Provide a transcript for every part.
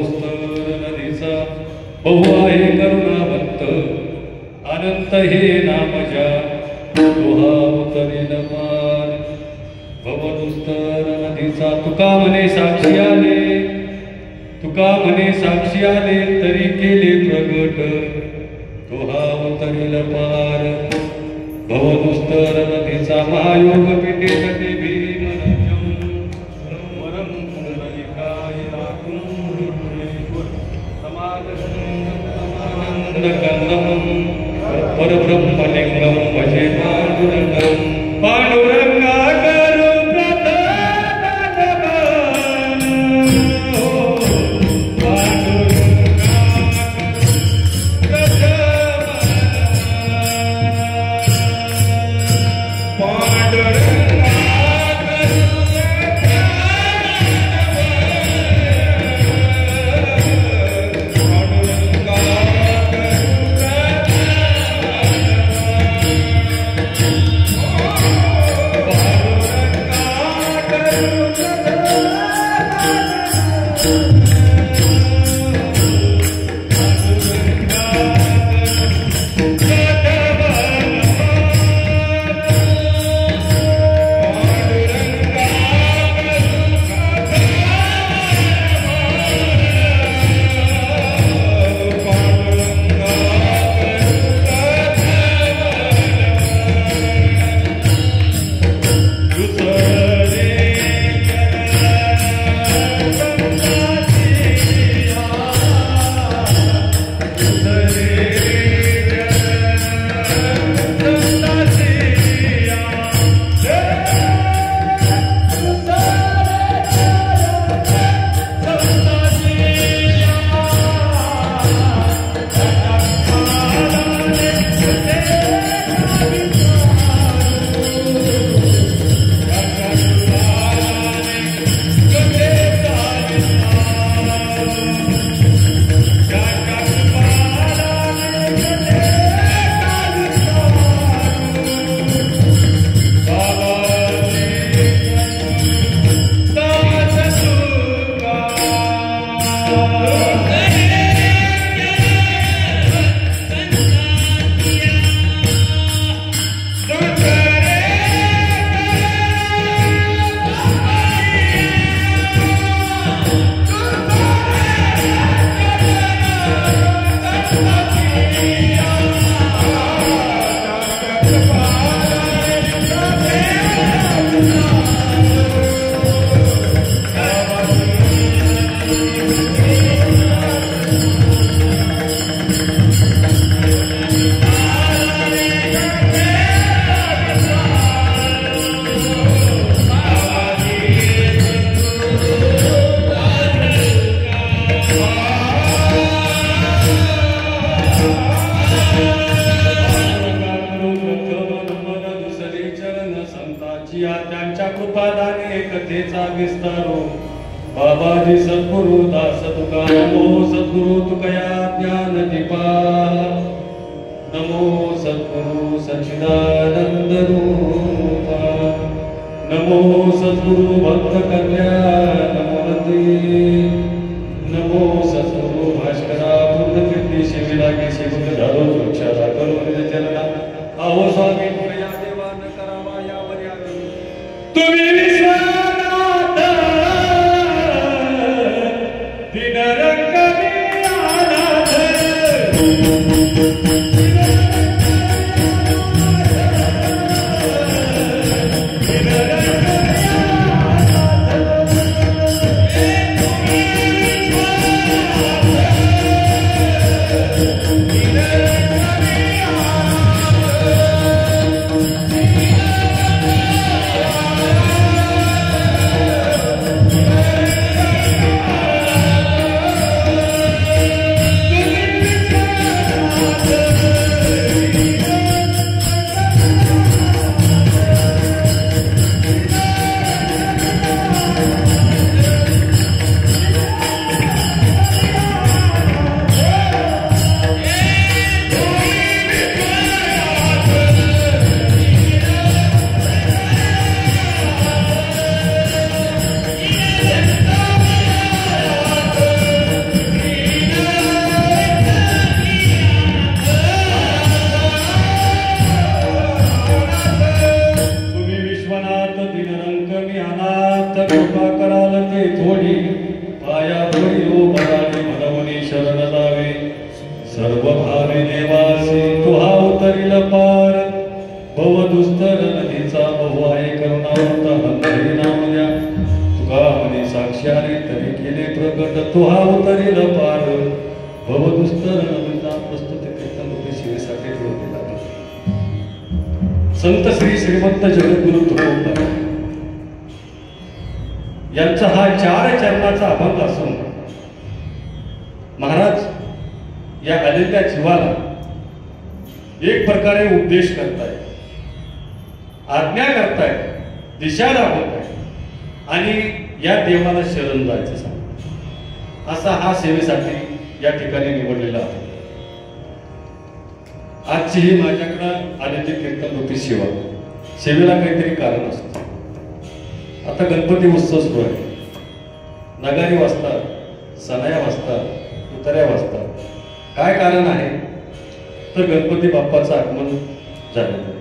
भवदुस्तर नदीचा बहु आहे करुणावंत अनंत हे नामजा दोहा उतरेल पार भवदुस्तर नदीचा तुका म्हणे साक्षी आले तुका म्हणे साक्षी आले तरी केले प्रगट दोहा उतरेल पार भवदुस्तर नदीचा महायोग पिटे तटे भीमरंजम वरम पुंडलिकाय राकुंडेश्वर समानंदकंदम परब्रह्मलिंगम भजे पांडुरंगम पांडुरंगा करू त्यांच्या कृपादाने कथेचा विस्तारो बाबाजी सद्गुरु दास तुका नमो सद्गुरु तुकया ज्ञान दीपा नमो सद्गुरु सच्चिदानंद रूपा नमो सद्गुरु भक्त कल्याण मूर्ती नमो सद्गुरु भास्करा पूर्ण कीर्ती शिविलागी शिवक झालो वृक्षाला करून चरणा आहो स्वामी तुकया देवा न करावा यावर तुम्ही विश्वनाथ दिनरंगनी अनाथ दिनरंगनी उतरेल पार भवदुस्तर नमिता प्रस्तुत कीर्तन शिवेसाठी ठेवलेला संत श्री श्रीमंत जगद्गुरु तुकोबा यांचा हा 4 चरणाचा अभंग असून महाराज या आलेल्या जीवाला एक प्रकारे उपदेश करताय, आज्ञा करताय, दिशा दाखवताय आणि या देवाला शरण जायचं सांगताय. असा हा सेवेसाठी या ठिकाणी निवडलेला आहे. आजची ही माझ्याकडे आलेली कीर्तन रूपी सेवा, सेवेला काहीतरी कारण असतं. आता गणपती उत्सव सुरू आहे. नगारी वाजतात, सणाया वाजतात, तुताऱ्या वाजतात. काय कारण आहे तर गणपती बाप्पाचं आगमन झालेलं आहे.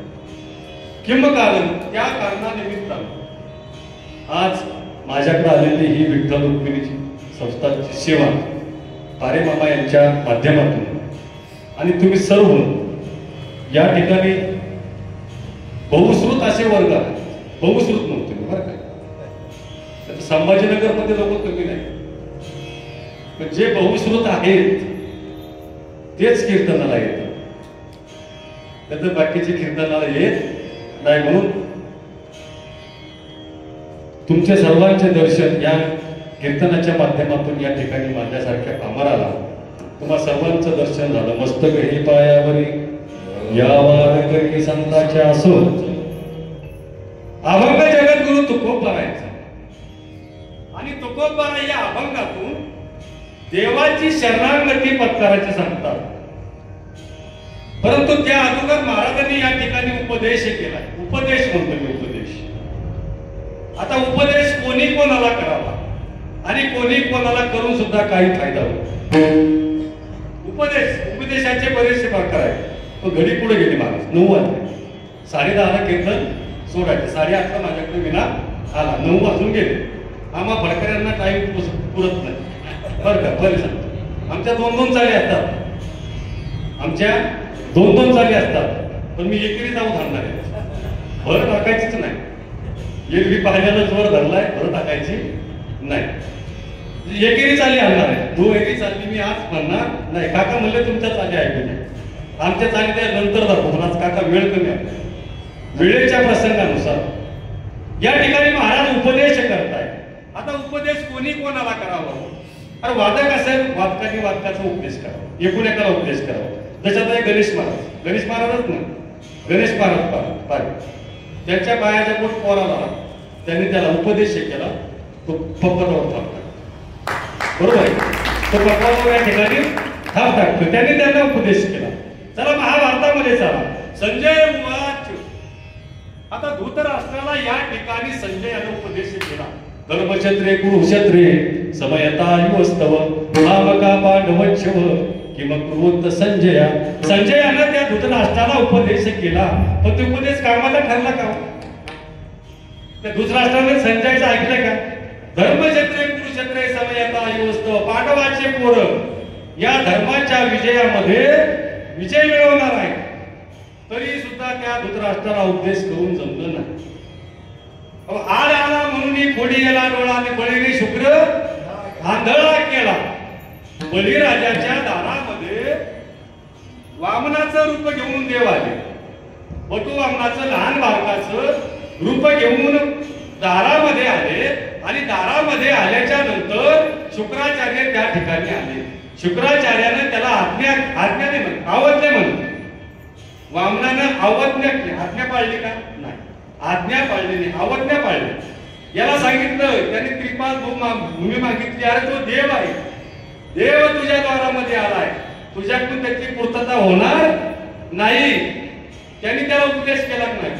किंबकारण त्या कारणानिमित्तानं आज माझ्याकडे आलेली ही विठ्ठल रुक्मिणीची संस्थांची सेवा तारे मामा यांच्या माध्यमातून आणि तुम्ही सर्व या ठिकाणी बहुश्रुत असे वर्ग आहेत. बहुश्रुत म्हणतो बरं का, संभाजीनगर मध्ये लोक कमी नाही, पण जे बहुश्रुत आहेत तेच कीर्तनाला येतात, तर बाकीचे कीर्तनाला येत नाही. म्हणून तुमच्या सर्वांचे दर्शन या कीर्तनाच्या माध्यमातून या ठिकाणी माझ्यासारख्या कामाराला तुम्हा सर्वांचं दर्शन झालं. मस्तक ही पायावरी या वारकरी संतांच्या असून अभंग जगद्गुरु तुकोबारायचा आणि तुकोबारा या अभंगातून देवाची शरणागती पत्करायचे सांगतात. परंतु त्या अगोदर महाराजांनी या ठिकाणी उपदेश केला. उपदेश म्हणतो मी, उपदेश. आता उपदेश कोणी कोणाला करावा आणि कोणी कोणाला करून सुद्धा काही फायदा होतो. उपदेशाचे बरेचसे प्रकार आहेत. घडी पुढे गेली महाराज. 9 वाजले, 10:30 कीर्तन सोडायचे. 8:30 माझ्याकडे विना आला. 9 वाजून गेले. आम्हा भडकऱ्यांना टाइम पुरत नाही बरं का. बरे सांगतो, आमच्या 2-2 चाली असतात. आमच्या 2-2 चाली असतात, पण मी एकेरी जाऊन थांबणार आहे. भर टाकायचीच नाही. एरवी पाहिल्याला जोर धरलाय, भर टाकायची नाही. एकेरी चाली आणणार आहे. 2 एकेरी चालली मी आज म्हणणार नाही. काका म्हणले तुमच्या चाली ऐकू नाही, आमच्या चाली त्या नंतर दाखवतो. आज काका वेळ कमी आहे. वेळेच्या प्रसंगानुसार या ठिकाणी महाराज उपदेश करताय. आता उपदेश कोणी कोणाला करावा? अरे वादक असेल, वादकाने वादकाचा उपदेश करावा, एकूण एकाला उपदेश करावा. त्याच्यात आहे गणेश महाराजच नाही, गणेश महाराज त्यांच्या पायाच्या पोट पोराला त्यांनी त्याला उपदेश केला. तो पप्पावर थांब टाकतो, बरोबर आहे. तो पप्पावर या ठिकाणी थांब टाकतो. त्यांनी त्यांना उपदेश केला. चला महाभारतामध्ये चला. संजय उवाच. आता धृतराष्ट्राला या ठिकाणी संजयाने उपदेश केला. धर्मक्षत्रे कुरुक्षत्रे समयता युवस्तव भामका पांडवच्छव किंवा कुरुवंत संजया. संजयानं त्या धृतराष्ट्राला उपदेश केला, पण तो उपदेश कामाला ठरला का? त्या धृतराष्ट्राने संजयचं ऐकलं का? धर्मक्षत्रे कुरुक्षत्रे समयता युवस्तव, पांडवाचे पोर या धर्माच्या विजयामध्ये विजय मिळवणार आहे. तरी सुद्धा त्या धृतराष्ट्राला उपदेश करून जमलं नाही. आळ आला म्हणून खोडी गेला डोळा आणि बळीने शुक्र आंधळा केला. बळीराजाच्या दारामध्ये वामनाचं रूप घेऊन देव आले. वटू वामनाचं लहान बालकाचं रूप घेऊन दारामध्ये आले आणि दारामध्ये आल्याच्या नंतर शुक्राचार्य त्या ठिकाणी आले. शुक्राचार्याने त्याला आज्ञाने म्हण आवडले म्हण. वामनानं आज्ञा पाळली का? नाही, आज्ञा पाळली नाही, आज्ञा पाळली. याला सांगितलं त्यांनी त्रिपाल भूमी मागितली. अरे तो देव आहे, देव तुझ्या द्वारामध्ये आलाय, तुझ्याकडून त्याची पूर्तता होणार नाही. त्यांनी त्याला उपदेश केला नाही.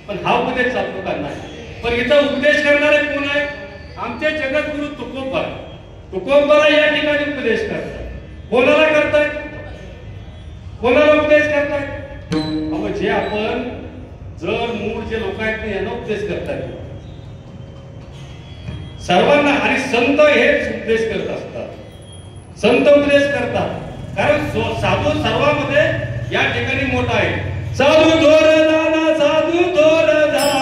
पण हा उपदेश चालतो का? नाही. पण इथं उपदेश करणारे कोण आहे? आमचे जगद्गुरु तुकोबा. तुकोबाला या ठिकाणी उपदेश करतात. कोणाला करताय? कोणाला उपदेश करताय? जे आपण जर मूळ जे लोक आहेत यांना उपदेश करतात सर्वांना. आणि संत हेच उपदेश करत असतात. संत उपदेश करतात कारण साधू सर्वांमध्ये या ठिकाणी मोठा आहे. साधू थोर जाना, साधू थोर जाना,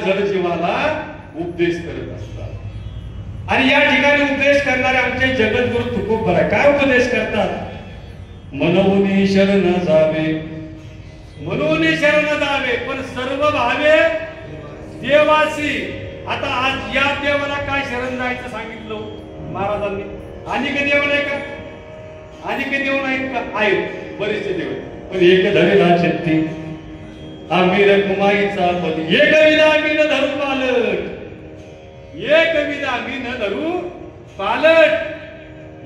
जड जीवाला उपदेश करत असतात. आणि या ठिकाणी उपदेश करणारे आमचे जगद्गुरु तुकोबरा काय उपदेश करतात? मनोनी शरण जावे, मनोनी शरण जावे, पण सर्व भावे देवासी. आता आज या देवाला काय शरण जायचं सांगितलं महाराजांनी? आणि काही देव नाही का? आणि काही देव नाहीत का? आहेत बरेचसे देव, पण एक धरेला शेती आम्ही कुमाईचा पदी, एक विधा आम्ही न धरू पालट, एक विधा आम्ही न धरू पालट,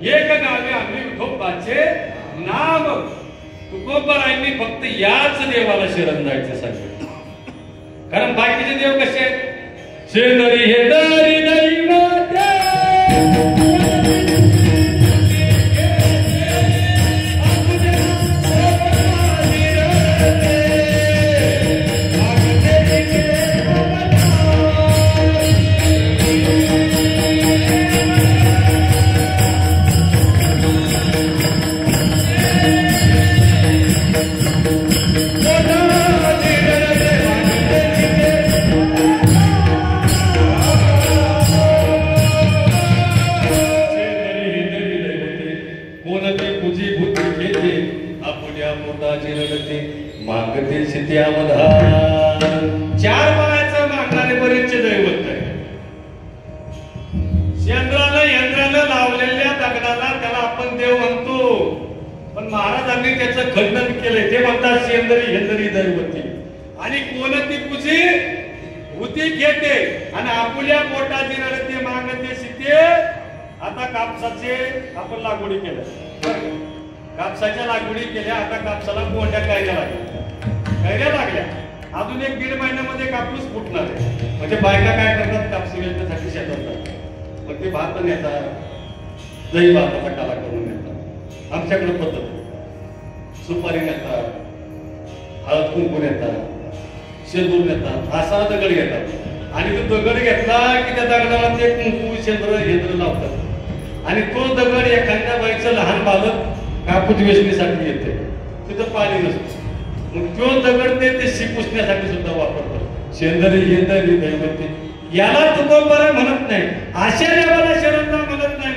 एक गावे आम्ही विठोबाचे नाम. तुकोबरायांनी फक्त याच देवाला शरण जायचं सांगितलं. कारण बाकीचे देव कसे आहेत? शेंदरी हे दरी दैवत मागते सित्यामधान. चार पायाचं मागणारे बरेचसे दैवत आहे. यंत्रानं लावलेल्या दगडाला त्याला आपण देव म्हणतो, पण महाराजांनी त्याचं खंडन केलंय. ते म्हणतात शेंदरी हेंदरी दैवती. आणि कोणती पूजी भूती घेते आणि आपुल्या पोटाची रडते मागते सिते. आता कापसाचे आपण लागवडी केल्या, कापसाच्या लागवडी केल्या. आता कापसाला कोंड्या कायला लागल्या. अजून 1-1.5 महिन्यामध्ये कापूस फुटणार आहे. म्हणजे बायका काय करतात? कापूस वेचण्यासाठी शेतात जातात. मग ते भात नेतात, दही भाताचा काला करून नेतात. आमच्याकडे पद्धत सुपारी नेतात, हळद कुंकू नेतात, शेंदूर नेतात, असा दगड घेतात. आणि तो दगड घेतला की त्या दगडाला ते कुंकू शेंद्र लावतात. आणि तो दगड एखाद्या बाईचं लहान बालक कापूस वेचणीसाठी येते, तिथं पाणी नसतं. मग तो दगड ते शी पुसण्यासाठी सुद्धा वापरतात. शेंदरी हेंदरी दैवती. याला तुकोबरा म्हणत नाही, अशा देवाला शरण जा म्हणत नाही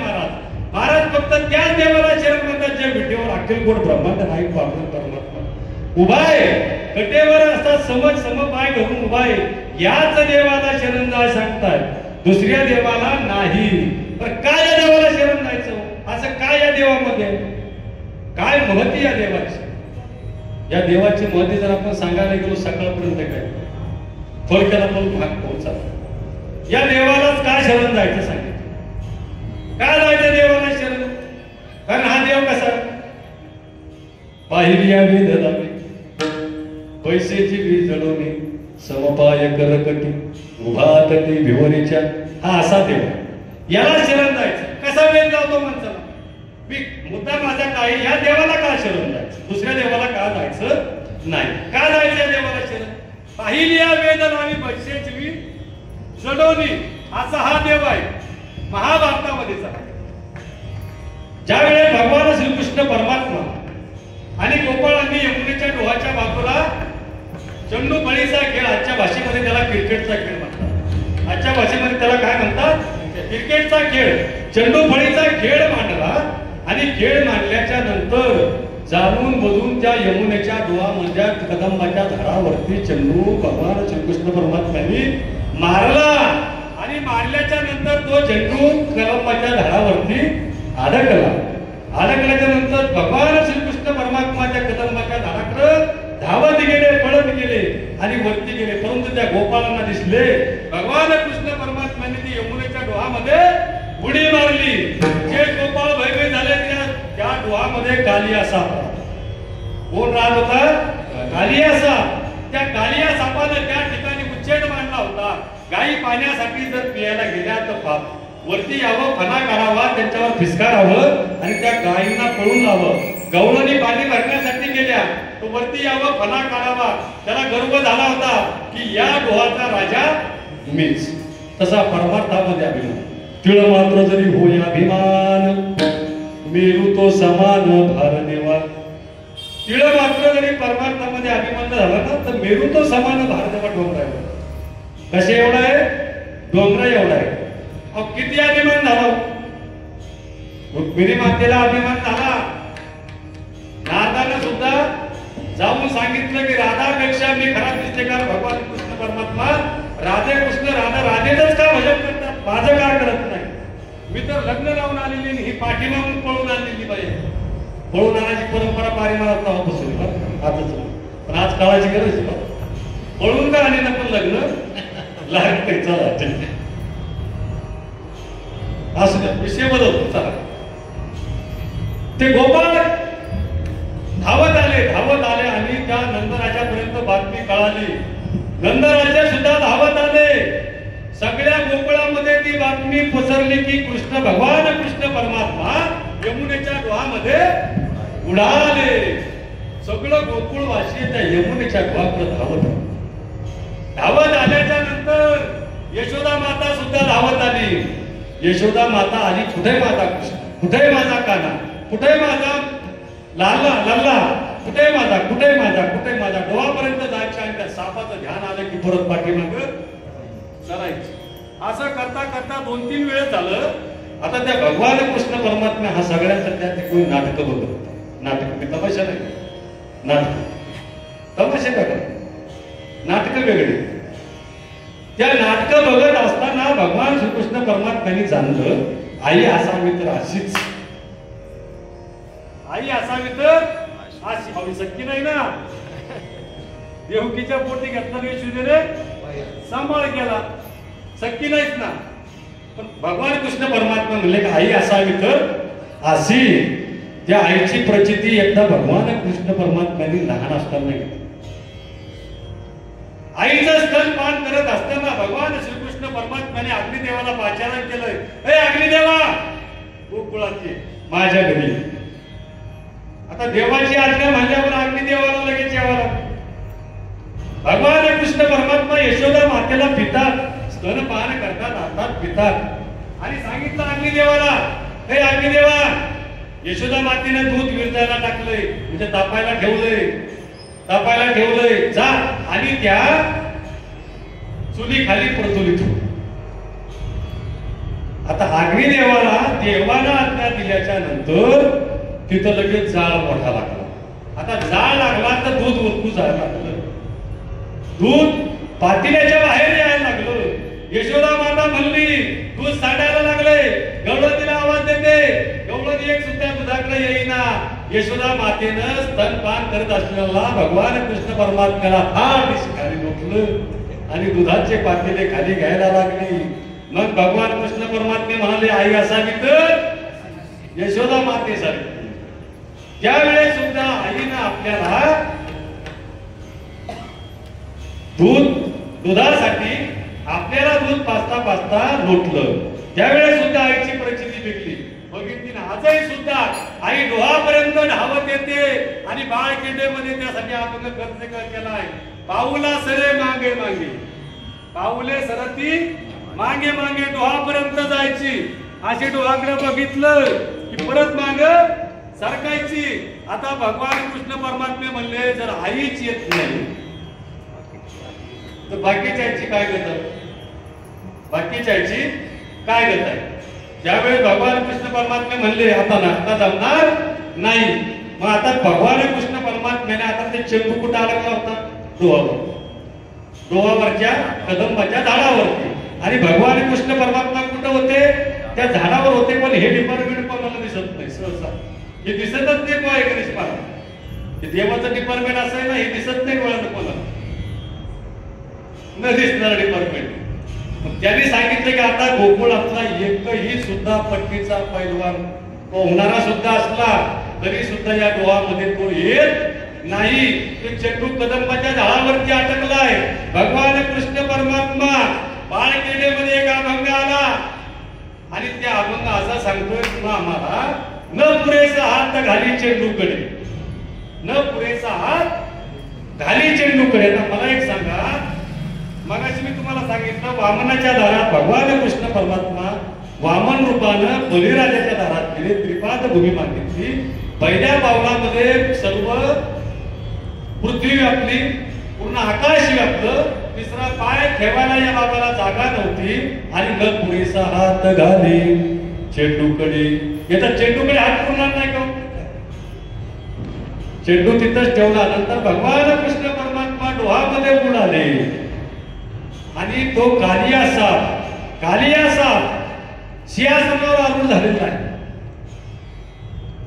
महाराज फक्त त्या देवाला शरण म्हणतात ज्या विटेवर अखिलकोट ब्रह्मांड नाही पाहून परमात्मा उभा आहे. कटेवर असा समपाय घरून उभा आहे. याच देवाला शरण जा सांगतात, दुसऱ्या देवाला नाही. पण काय या देवाला शरण जायचं? असं काय या देवामध्ये? काय महती या देवाची? या देवाची महती जर आपण सांगायला गेलो सकाळपर्यंत काय थोडक्यात आपण भाग पोहोचा. या देवालाच काय शरण जायचं सांगितलं? काय जायचं देवाला शरण? कारण हा देव कसा? पाहिली या वेद लावे, पैसेची वीज जळवणे, समपाय करकटी, उभा तटी भिवरीच्या. हा असा देव. याला शरण जायचं. कसा वेद लावतो माणसाला? मुद्दा माझा काय? या देवाला का शरण जायचं? दुसऱ्या देवाला का जायचं नाही? का जायचं या देवाला शरण? पाहिली या वेद लावी, पैसेची जडवणी, असा हा देव आहे महाभारतामध्येचा. ज्यावेळेस भगवान श्रीकृष्ण परमात्मा आणि गोपाळांनी यमुनेच्या डोहाच्या बाजूला चंडू फळीचा खेळ, आजच्या भाषेमध्ये त्याला क्रिकेटचा खेळ म्हणतात. आजच्या भाषेमध्ये त्याला काय म्हणतात? क्रिकेटचा खेळ, चंडू फळीचा खेळ मांडला. आणि खेळ मांडल्याच्या नंतर जाणून बजून त्या यमुनेच्या डोहामध्ये कदंबाच्या झाडावरती चंडू भगवान श्रीकृष्ण परमात्म्यांनी मारला. आणि मारल्याच्या नंतर तो चंडू कदंबाच्या झाडावरती अडकला. अडकल्याच्या नंतर भगवान श्रीकृष्ण परमात्माच्या कदंबाच्या झाडाकडे धावत गेले, पळत गेले आणि वरती गेले. परंतु त्या गोपाळांना दिसले भगवान कृष्ण परमात्म्यांनी ती यमुनेच्या डोहामध्ये उडी मारली. जे गोपाळ भयभीत झाले त्या डोहामध्ये कालिया साप. कोण राहत होता? कालिया साप. त्या कालिया सापाने त्या ठिकाणी उच्छेद मांडला होता. गायी पाण्यासाठी जर पियाला गेल्या तर पाप वरती यावं, फणा करावा, त्यांच्यावर फिसकारावं आणि त्या गायींना पळून लावं. गवळणी पाणी भरण्यासाठी गेल्या तो वरती यावं, फणा काढावा. त्याला गर्व झाला होता की या डोहाचा राजा मीच. तसा परमार्थामध्ये अभिमान. तिळ मात्र जरी होय अभिमान, मेरू तो समान भार देवा. तिळ मात्र जरी परमार्थामध्ये अभिमान झाला ना तर मेरू तो समान भार देवा ठोकरायला. कसे एवढा आहे? डोंगर एवढा आहे. अहो किती अभिमान झाला, रुक्मिणी मातेला अभिमान झाला. नारदानं सुद्धा जाऊन सांगितलं की राधापेक्षा मी खरा दिसते का भगवान कृष्ण परमात्मा? राधे कृष्ण राधा राधेच का भजन करतात, माझं का करत नाही? मी तर लग्न लावून आलेली ही पाठीमागून पळून आणलेली बाई. पळून आणायची परंपरा पारिमाणात बसून आजच, पण आज काळाची गरज आहे. पळून का आले ना पण लग्न लागते. चला असू द्या, विषय बदलतो. चला ते गोपाळ धावत आले आणि त्या नंदराजापर्यंत बातमी कळाली. नंदराजा सुद्धा धावत आले. सगळ्या गोकुळामध्ये ती बातमी पसरली की कृष्ण भगवान कृष्ण परमात्मा यमुनेच्या डोहामध्ये उडाले. सगळं गोकुळवासी त्या यमुनेच्या डोहाकडे धावत आल्याच्या नंतर यशोदा माता सुद्धा धावत आली. यशोदा माता आली. कुठे माझा कृष्ण, कुठे माझा काना, कुठे माझा लल्ला, कुठे माझा डोहापर्यंत जायचं. आणि त्या सापाचं ध्यान आलं की परत पाठीमाग चलायचं. असं करता करता 2-3 वेळ झालं. आता त्या भगवान कृष्ण परमात्मा हा सगळ्यांसाठी कोणी नाटक बघत होता. नाटक मी तमाशा नाही, नाटक तमाशे बघा, नाटक वेगळे. त्या नाटक बघत असताना भगवान श्रीकृष्ण परमात्म्यांनी जाणलं आई असावी तर अशीच, आई असावी तर अशी. हवी सक्की नाही ना, देवकीच्या पोटी घेतला नाही शिवने सांभाळ केला, सक्की नाहीच ना. पण भगवान कृष्ण परमात्मा म्हणले की आई असावी तर अशी. त्या आईची प्रचिती एकदा भगवान कृष्ण परमात्म्यांनी लहान असताना घेतली. आईचं स्तनपान करत असताना भगवान श्रीकृष्ण परमात्म्याने अग्निदेवाला पाचारण केलंय. हे अग्निदेवा, गोकुळाची माझ्या घरी. आता देवाची आज्ञा म्हणल्यावर अग्निदेवाला लगेच यावं लागतं. भगवान कृष्ण परमात्मा यशोदा मातेला पितात, स्तनपान करतात, हातात पितात आणि सांगितलं अग्निदेवाला, हे अग्निदेवा, यशोदा मातेने दूध विरजायला टाकलंय, म्हणजे तापायला ठेवलंय, जा आणि त्या चुली खाली प्रज्वलित हो. आता अग्निदेवाला देवाला आज्ञा दिल्याच्या नंतर तिथं लगेच जाळ मोठा लागला. आता जाळ लागला तर दूध ओतू जायला लागलं, दूध पातेल्याच्या बाहेर यायला लागलं. यशोदा माता म्हणली, दूध सांडायला लागले. गवळण तिला आवाज देते, गवळण एक सुद्धा दुधाकडे येईना. यशोदा मातेनं स्तनपान करत असलेला भगवान कृष्ण परमात्म्याला खाली लोटलं आणि दुधाचे पातेले खाली घ्यायला लागले. मग भगवान कृष्ण परमात्मे म्हणाले, आई असावी तर यशोदा मातेसारखी. त्यावेळेस सुद्धा आईनं आपल्याला दुधासाठी आपल्याला दूध पाचता लोटलं. त्यावेळेस सुद्धा आईची प्रचिती भेटली. बघितली ना, आजही सुद्धा आई डोहापर्यंत धावत येते आणि बाळ केंद्रेमध्ये त्यासाठी आपण खर्च केलाय. पाऊला सरे मागे मागे, पाऊले सरती मागे मागे डोहापर्यंत जायची. अशी डोहाकडे बघितलं की परत माग सरकायची. आता भगवान कृष्ण परमात्मे म्हणले, जर आईच येत नाही तर बाकीच्याची काय करतात, बाकीच्याची काय करतात. ज्यावेळी भगवान कृष्ण परमात्मे म्हणले आता नाश्ता जमणार नाही, मग आता भगवान कृष्ण परमात्म्याने आता ते चेंडू कुठं अडकला होता, डोहावरच्या कदंबाच्या झाडावरती. आणि भगवान कृष्ण परमात्मा कुठं होते, त्या झाडावर होते. पण हे डिपार्टमेंट कोणाला दिसत नाही, सहसा हे दिसतच नाही. कोण गणेश महाराज, हे देवाचं डिपार्टमेंट असं आहे ना, हे दिसत नाही कोणाला, कोणाला न दिसणार डिपार्टमेंट. त्यांनी सांगितलं की आता गोकुळातला एकही सुद्धा पट्टीचा पैलवान पोहणारा सुद्धा असला तरी सुद्धा या डोहामध्ये तो येत नाही. ते चेंडू कदंबाच्या झाडावरती अटकलाय. भगवान कृष्ण परमात्मा बाळकेडीमध्ये एक अभंग आला आणि त्या अभंग असा सांगतोय, पुन्हा आम्हाला न पुरेसा हात घाली चेंडूकडे, न पुरेसा हात घाली चेंडूकडे. मला एक सांगा, मगाशी मी तुम्हाला सांगितलं वामनाच्या दारात भगवान कृष्ण परमात्मा वामन रूपानं बळीराजाच्या दारात गेले, त्रिपाद भूमी मागितली. पहिल्या पावलामध्ये सर्व पृथ्वी व्यापली, पूर्ण आकाश व्यापलं. तिसरा पाय ठेवायला या बाबाला जागा नव्हती आणि न पुरेसा हात घाले चेंडूकडे. येतात चेंडूकडे हात पुरणार नाही का? चेंडू तिथंच ठेवला. नंतर भगवान कृष्ण परमात्मा डोहामध्ये बुडाले आणि तो कालिया साप सिंहासनावर आरूढ झालेला आहे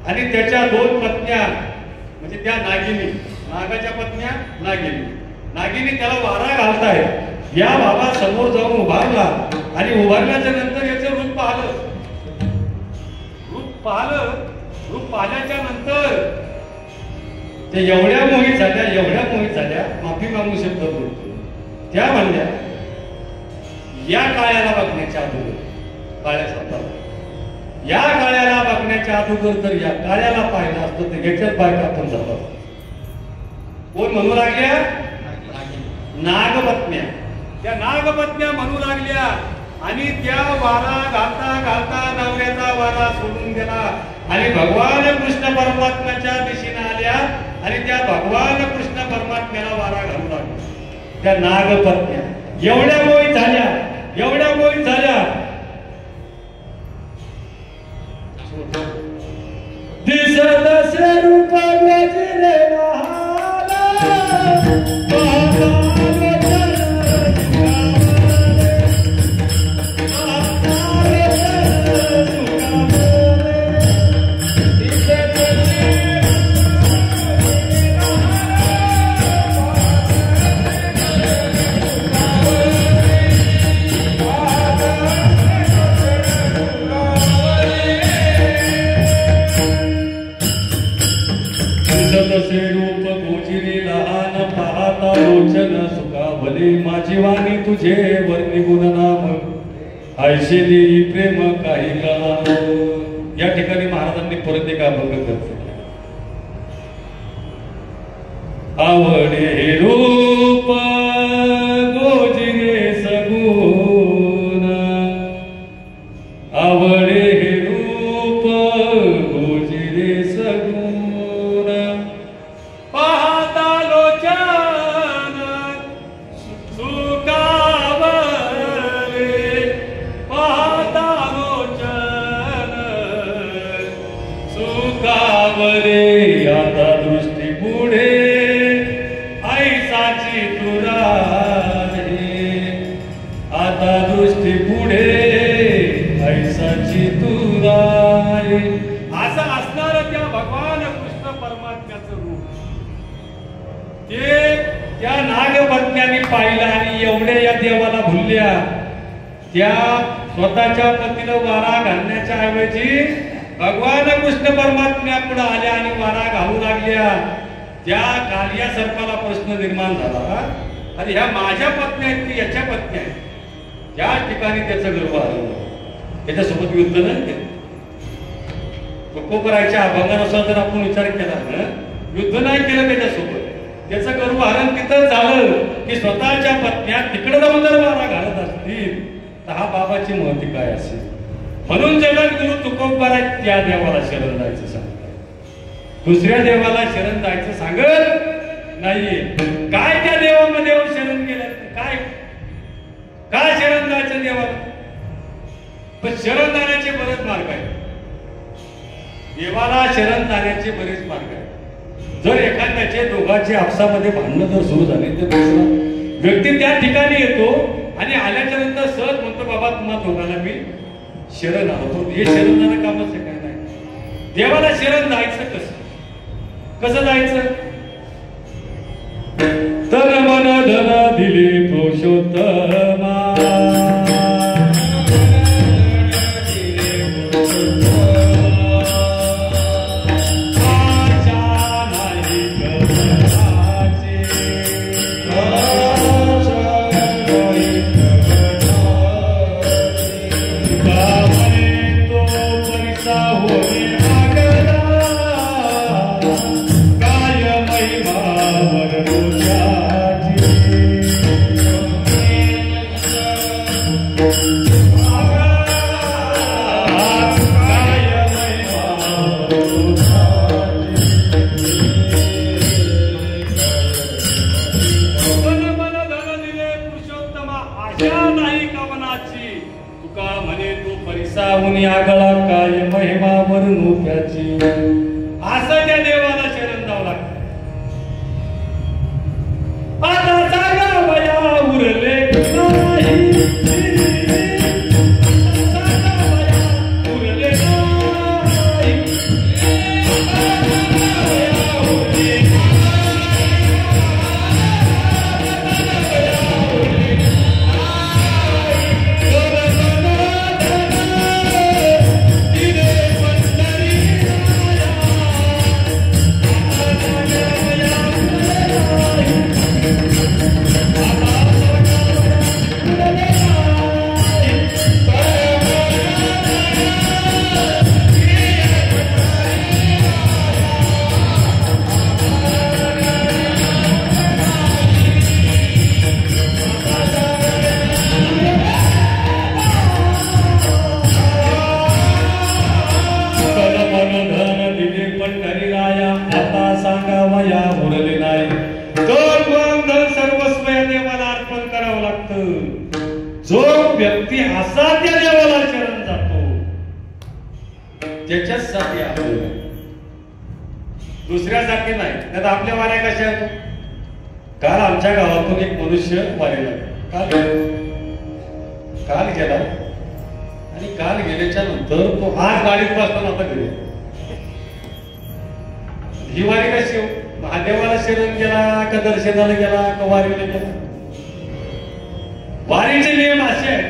आणि त्याच्या 2 पत्न्या म्हणजे त्या नागाच्या पत्न्या नागिनी त्याला वारा घालतायत. या बाबा समोर जाऊन उभारला आणि उभारल्याच्या नंतर याचं रूप पाहल्याच्या नंतर ते एवढ्या मोहित झाल्या माफी मागू शब्द बोलतो. त्या म्हणल्या या काळ्याला बघण्याच्या अगोदर या काळ्याला बघण्याच्या अगोदर तर या काळ्याला पाहिलं असतं तर याच्यात बायका आपण जातात. कोण म्हणू लागल्या? नागपत्न्या. त्या नागपत्न्या म्हणू लागल्या आणि त्या वारा घालता नवऱ्याचा वारा सोडून गेला आणि भगवान कृष्ण परमात्म्याच्या दिशेने आल्या आणि त्या भगवान कृष्ण परमात्म्याला वारा घालू लागल्या. त्या नागपत्न्या एवढ्या मोहित झाल्या दिसत स्वरूप गजरे माझी वाणी तुझे वर्णी गुणनाम ऐशे देई प्रेम काही काळा. या ठिकाणी महाराजांनी परत एक अभंग करते. आवडे हे रूप गोजिरे सगुण आवडे हे रूप गोजिरे सगुण पाहता लोचन आता दृष्टी पुढे ऐसाची तुरा आता दृष्टी पुढे ऐसाची तुरा. असं असणार त्या भगवान कृष्ण परमात्म्याचं रूप ते त्या नागपत्न्यांनी पाहिलं आणि एवढ्या या देवाला भुलल्या. त्या स्वतःच्या पतीला वारा घालण्याच्या ऐवजी भगवान कृष्ण परमात्म्यापुढे आल्या आणि वारा घालू लागल्या. त्या कालिया सर्पाला प्रश्न निर्माण झाला आणि ह्या माझ्या पत्न्या आहेत की याच्या पत्न्या आहेत. त्या ठिकाणी त्याचं गर्व आलं. त्याच्यासोबत युद्ध नाही केलं. तुकोबराच्या अभंगानुसार जर आपण विचार केला ना युद्ध नाही केलं त्याच्यासोबत. त्याचं गर्व हरण तिथंच झालं की स्वतःच्या पत्न्या तिकडे जाऊन जर वारा घालत असतील तर हा बाबाची महती काय असेल. म्हणून जगद्गुरु तुकोबराय त्या देवाला शरण जायचं सांगतात. दुसऱ्या देवाला शरण जायचं सांगत नाहीये. काय त्या देवामध्ये शरण गेलं काय शरण जायचं देवाला? पण शरण जाण्याचे बरेच मार्ग आहेत. देवाला शरण जाण्याचे बरेच मार्ग आहेत. जर एखाद्याचे दोघांचे आपसामध्ये भांडणं जर सुरू झाले तर दुसरा व्यक्ती त्या ठिकाणी येतो आणि आल्याच्या नंतर सहज म्हणतो बाबा तुम्हा दोघांना मी शरण आलो. हे शरण जाणं कामच आहे काय नाही. देवाला शरण जायचं कसं जायचं? तन मन धन दिले पुरुषोत्तमा मनाची तुका म्हणे तू परिसाहून आगळा काय महिमा वर्णू त्याची. असं त्या देवाला शरण जावं लागतं. आता जागा बया उरले नाही, जो व्यक्ती असा त्या देवाला शरण जातो त्याच्यासाठी आपण दुसऱ्यासाठी नाही. तर आपल्या वाऱ्या कशा काल आमच्या गावातून एक मनुष्य वारीला काल गेला आणि काल गेल्याच्या नंतर तो आज गाडीत बसताना आता घरी. ही वारी कशी महादेवाला शरण गेला का दर्शनाला गेला का वारीला गेला. वारीचे नियम असे आहेत.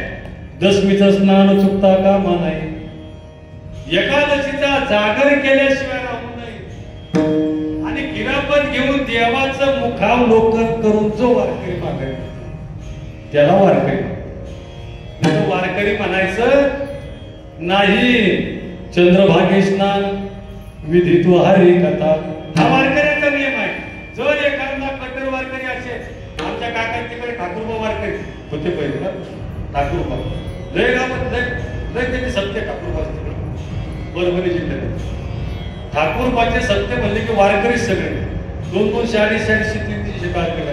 दशमीचं स्नान चुकता कामा नाही, एकादशीचा जागर केल्याशिवाय राहू नये आणि गिरापत घेऊन देवाचं मुखावलोकन करून जो वारकरी मागे त्याला वारकरी. तो वारकरी म्हणायचं नाही. चंद्रभागे स्नान विधितो हरी कथा हा वारकऱ्याचा नियम आहे. जर एखादा कट्टर वारकरी असेल, आमच्या काकांच्याकडे ठाकूरबा वारकरी होते पहिले ना, ठाकूरबा लय गावात लय त्यांनी सत्य ठाकूरबा परभणी जिल्ह्यात ठाकूरबाचे सत्य म्हणले की वारकरी सगळे 2-2, 400, 300 वारकरी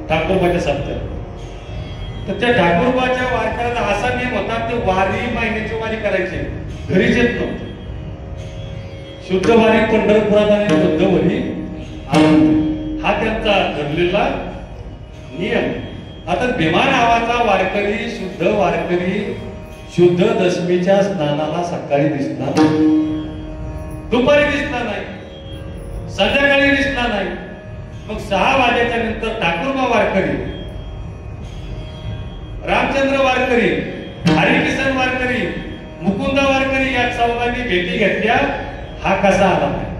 ठाकूरबाच्या सत्य. तर त्या ठाकूरबाच्या वारकऱ्याला असा नियम होता ते वारी महिन्याची वारी करायची, घरीच येत नव्हते. शुद्ध वारी पंढरपुरात आणि शुद्ध वारी आनंद हा त्यांचा ठरलेला नियम. आता भीमा नावाचा वारकरी शुद्ध वारकरी शुद्ध दशमीच्या स्नानाला सकाळी दिसणार, दुपारी दिसणार नाही, संध्याकाळी दिसणार नाही. मग 6 वाजेच्या नंतर ठाकूरबा वारकरी, रामचंद्र वारकरी, हरिकिसन वारकरी, मुकुंदा वारकरी या चौघांनी भेटी घेतल्या. हा कसा आला नाही,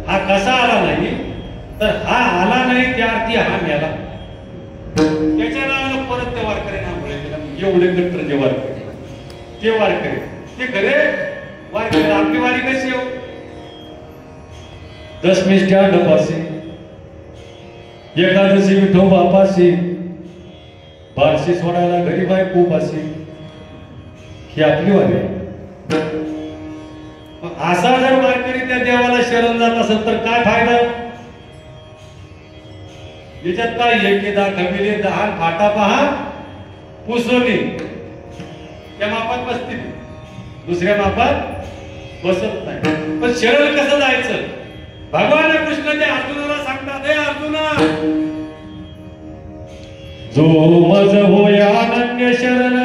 हा कसा आला नाही तर हा आला नाही त्या अर्थी हा मेला. त्याच्या नावाला परत त्या वारकऱ्यांना एवढे गट्टर जे वारकरी ते वारकरी ते खरे वारकरी. आपली वारी कशी हो दशमीच्या डबासी, एकादशी विठो बापाशी, बारशी सोडायला घरी बाय खूपाशी, ही आपली वारी. असा जर वारकरी त्या देवाला शरण जात असेल तर काय फायदा. याच्यात काय एकेदा कबिले 10 फाटा पहा पुसवली त्या मापात बसतील, दुसऱ्या मापात बसत नाही. पण शरण कसं जायचं. भगवान कृष्ण त्या अर्जुनाला सांगतात, हे अर्जुना जो मज होय अनन्य शरण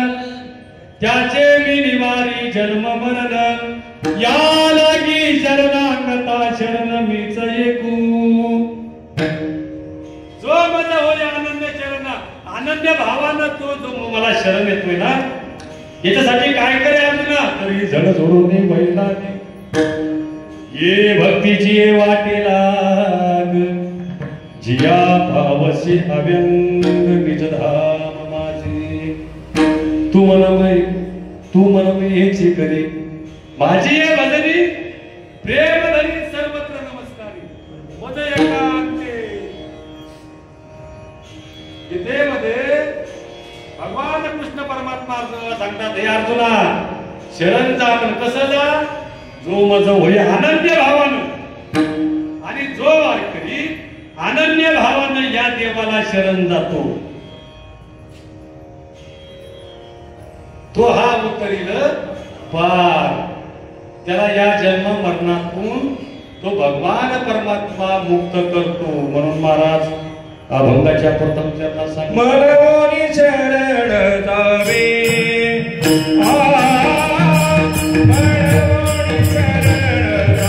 त्याचे मी निवारी जन्म मरण, या लागी शरणागता शरण मीच ऐकू. जो मज होय अनन्य शरण अनन्य भावानं तो जो मला शरण येतोय ना याच्यासाठी काय करे अर्जुना. तरी जड जोडून बैलाने ये भक्तीची वाटे लाग, जिया भावसी अव्यंग निजधाम माझे. तू मनमय हेची करी माझी ये भजनी प्रेम धरी सर्वत्र नमस्कारी. मज एकांते गीतेमध्ये भगवान कृष्ण परमात्मा अर्जुनाला सांगतात, हे अर्जुना शरण जा पण कसं जा. जो मज होय अनन्य भावानं, आणि जो वारकरी अनन्य भावानं या देवाला शरण जातो तो हा उतरील पार. त्याला या जन्म मरणातून तो भगवान परमात्मा मुक्त करतो. म्हणून महाराज अभंगाच्या प्रथम चरणात सांग मनोनी शरण जावे मनोनी शरण जावे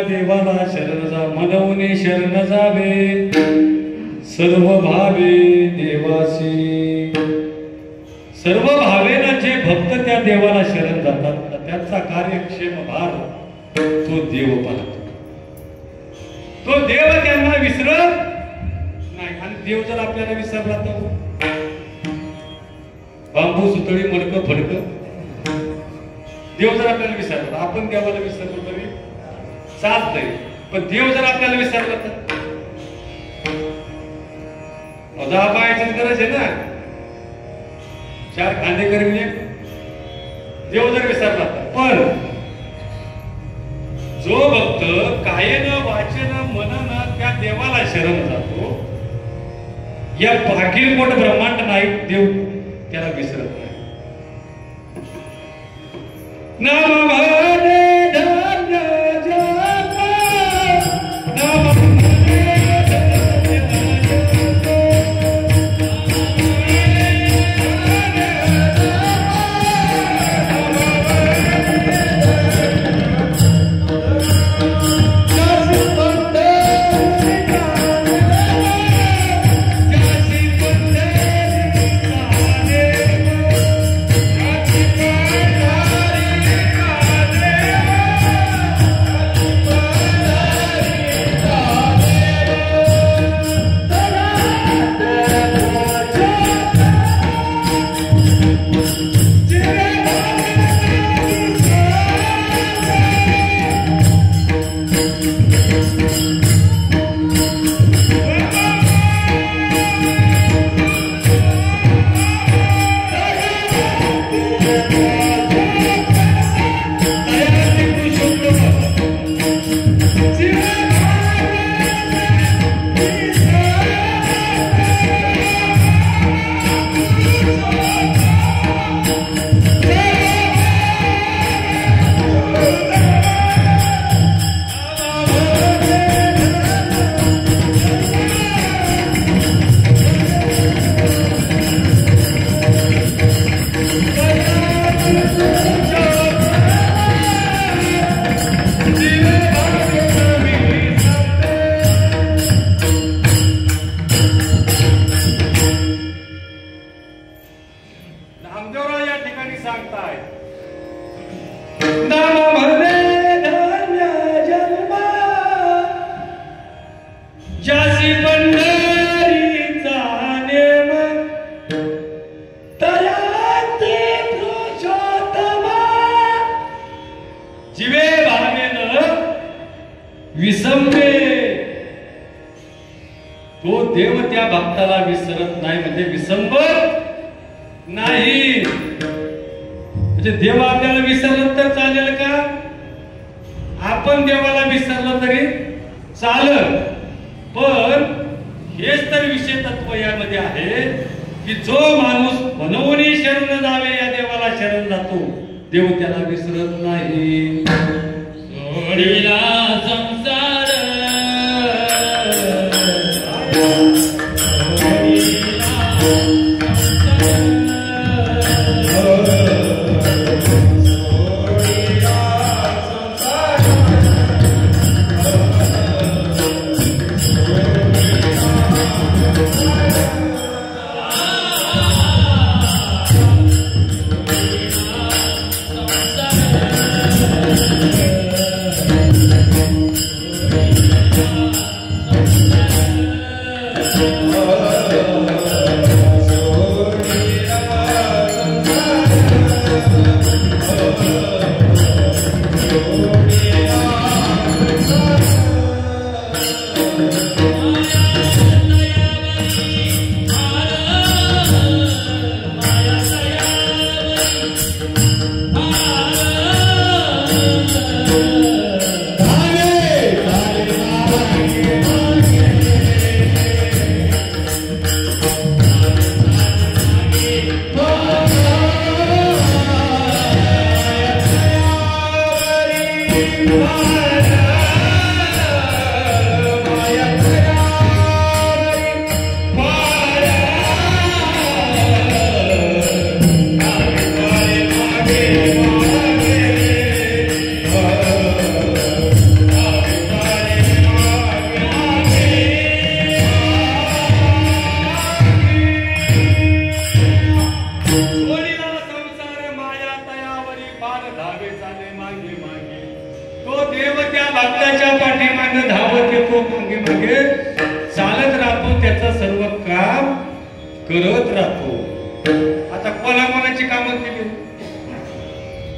देवाला शरण जा. मनवणे शरण जावे सर्व भावे देवासी. सर्व भावेनं जे भक्त त्या देवाला शरण जातात त्यांचा कार्यक्षेम भार तो देव पाहतो. तो देव त्यांना विसरत नाही. आणि देव जर आपल्याला विसरला तर बांबू सुतळी मडकं फडकं. देव जर आपल्याला विसरला, आपण देवाला विसरलो तरी चालतंय, पण देव जर आपल्याला विसरला तर दहा पायाचीच गरज आहे ना. चार खांदे करून देव जर विसरला तर. पण जो भक्त कायेनं वाचेनं मननं त्या देवाला शरण जातो, या पाकिलकोट ब्रह्मांड नाही देव त्याला विसरत नाही. नाम भाने धन जप नाम नामदेवराव या ठिकाणी ठिकाणी सांगताय नाम म्हणे धन्य जन्म ज्यासी पंढरीचा नेम तयाते पुरुषोत्तमा जीवे भावेन विसंबे तो देव त्या भक्ताला विसरत नाही म्हणजे विसंबत नाही म्हणजे देव आपल्याला विसरलं तर चालेल का आपण देवाला विसरलं तरी चालेल पण हेच तर विषय तत्व यामध्ये आहे की जो माणूस मनवून शरण जावे या देवाला शरण जातो देव त्याला विसरत नाही सोडिला संसार करत राहतो. आता कोणाकोणाची कामं केली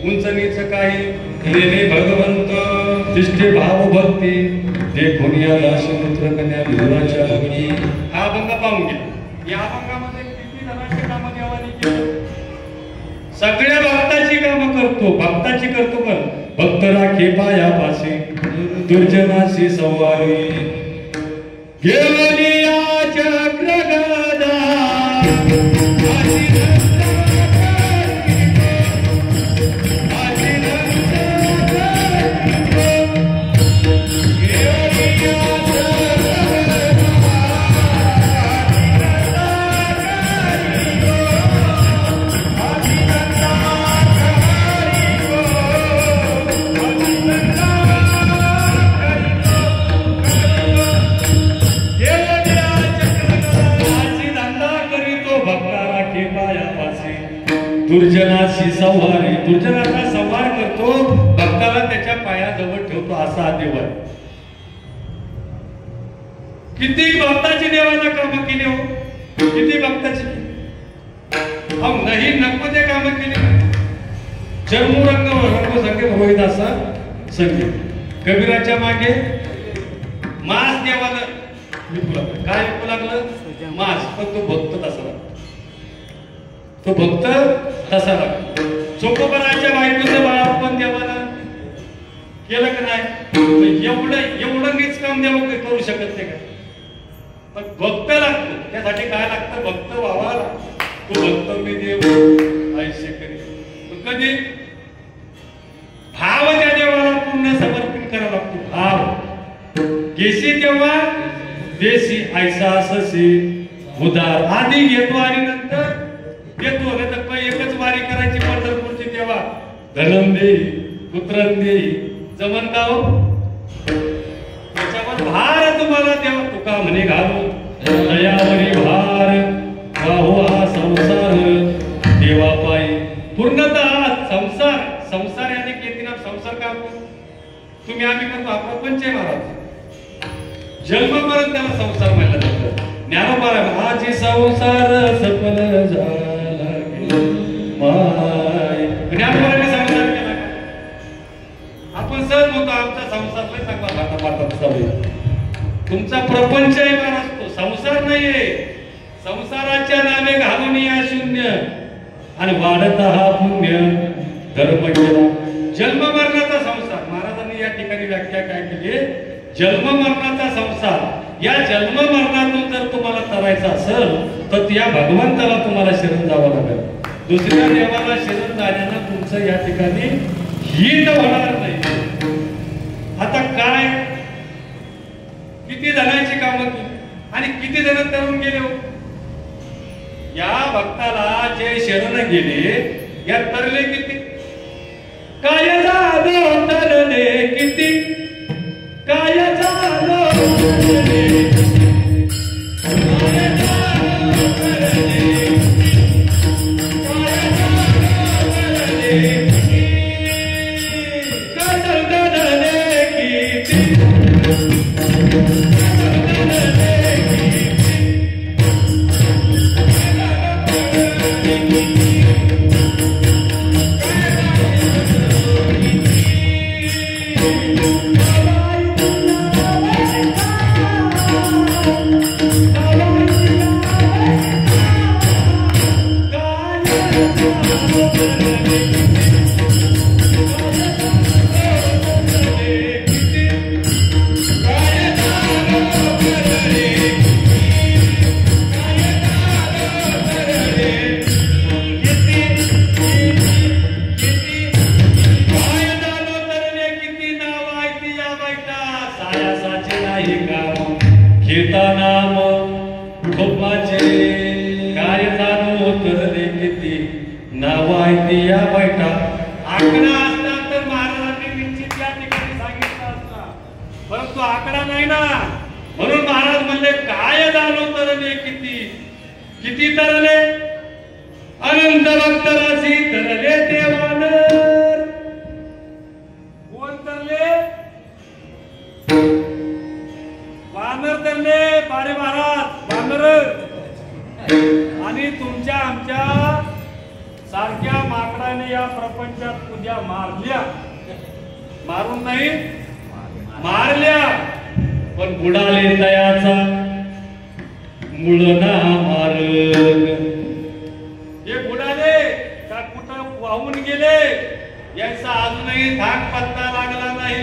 उंच नीच काही लेणे भगवंत तिष्ठे भाव भक्ती देखून या दासपुत्र कन्या विधुराच्या भगिनी. हा अभंग पाहून घ्या. या अभंगामध्ये किती जणांची कामं देवानी केली. सगळ्या भक्ताची कामं करतो, भक्ताची करतो पण भक्त राखे पायापाशी दुर्जनाशी संवारी घेऊन या चक्रगदा दुर्जनाशी संवारी. दुर्जनाचा संवार करतो, भक्ताला त्याच्या पायाजवळ ठेवतो असा देव आहे. किती भक्ताची देवाला कामं केली हो, किती भक्ताची हम नाही नको ते कामं केली. जन्मरंग रंग संगीत होईत असा संगीत कबीराच्या मागे मास देवाला विकू लागलं. काय विकू लागलं? मास. पण तो भक्त तसा लागला, तो भक्त तसा लागला. चोकोबराच्या बायकोचं बाळापण देवाला केलं का नाही? एवढं नीच काम देव करू शकत नाही का? पण भक्त लागतो. त्यासाठी काय लागतं? भक्त व्हावा लागतो. तो भक्त मी देव आयुष्य करी. कधी भाव त्या देवाला पूर्ण समर्पित करावा लागतो. भाव केसी तेव्हा देशी ऐसा अससी उदार आधी घेतो आणि नंतर देतो. नाही तर एकच वारी करायची पंढरपूरची तेव्हा धनम देई पुत्रन देई जमन गाव त्याच्यावर भार तुम्हाला तेव्हा तुका म्हणे घालू दयावरी भार वाहो हा संसार देवा पायी पूर्णतः संसार याने केली ना संसार का तुम्ही आम्ही करतो हा प्रपंच आहे महाराज. जन्म मरण त्याला संसार म्हणलं जातं. ज्ञानोबा माझी संसार सफल झाला माय. ज्ञानोबाने संसार केला. आपण सहज होतो आमचा संसार लय चांगला भारतात. तुमचा प्रपंच आहे महाराज, तो संसार नाहीये. संसाराच्या नावे घालून या शून्य आणि वाढत हा पुण्य धर्म केला. जन्म मरणाचा संसार महाराजांनी या ठिकाणी व्याख्या काय केली. जन्म मरणाचा संसार. या जन्म मरणातून जर तुम्हाला करायचा असेल तर या भगवंताला तुम्हाला शरण जावं लागेल. दुसऱ्या देवाला शरण जाण्यानं तुमचं या ठिकाणी हित होणार नाही. आता काय किती जणांची कामं केली आणि किती जण तरुण गेले. या भक्ताला जे शरण गेले या तरले किती. काय झालं तरले किती. काय झालं तरले परंतु आकडा नाही ना. म्हणून महाराज म्हणले काय दानो तरले किती. किती तरले. अनंत भक्तराशी तरले ते वानर. कोण तरले. वानर तरले. बारे महाराज वानर. आणि तुमच्या आमच्या सारख्या माकडाने या प्रपंचात उद्या मारल्या. मारून नाही मारल्या. पण बुडाले दयाचा मुळना मार्ग. हे बुडाले का कुठं वाहून गेले याचा अजूनही धाक पत्ता लागला नाही.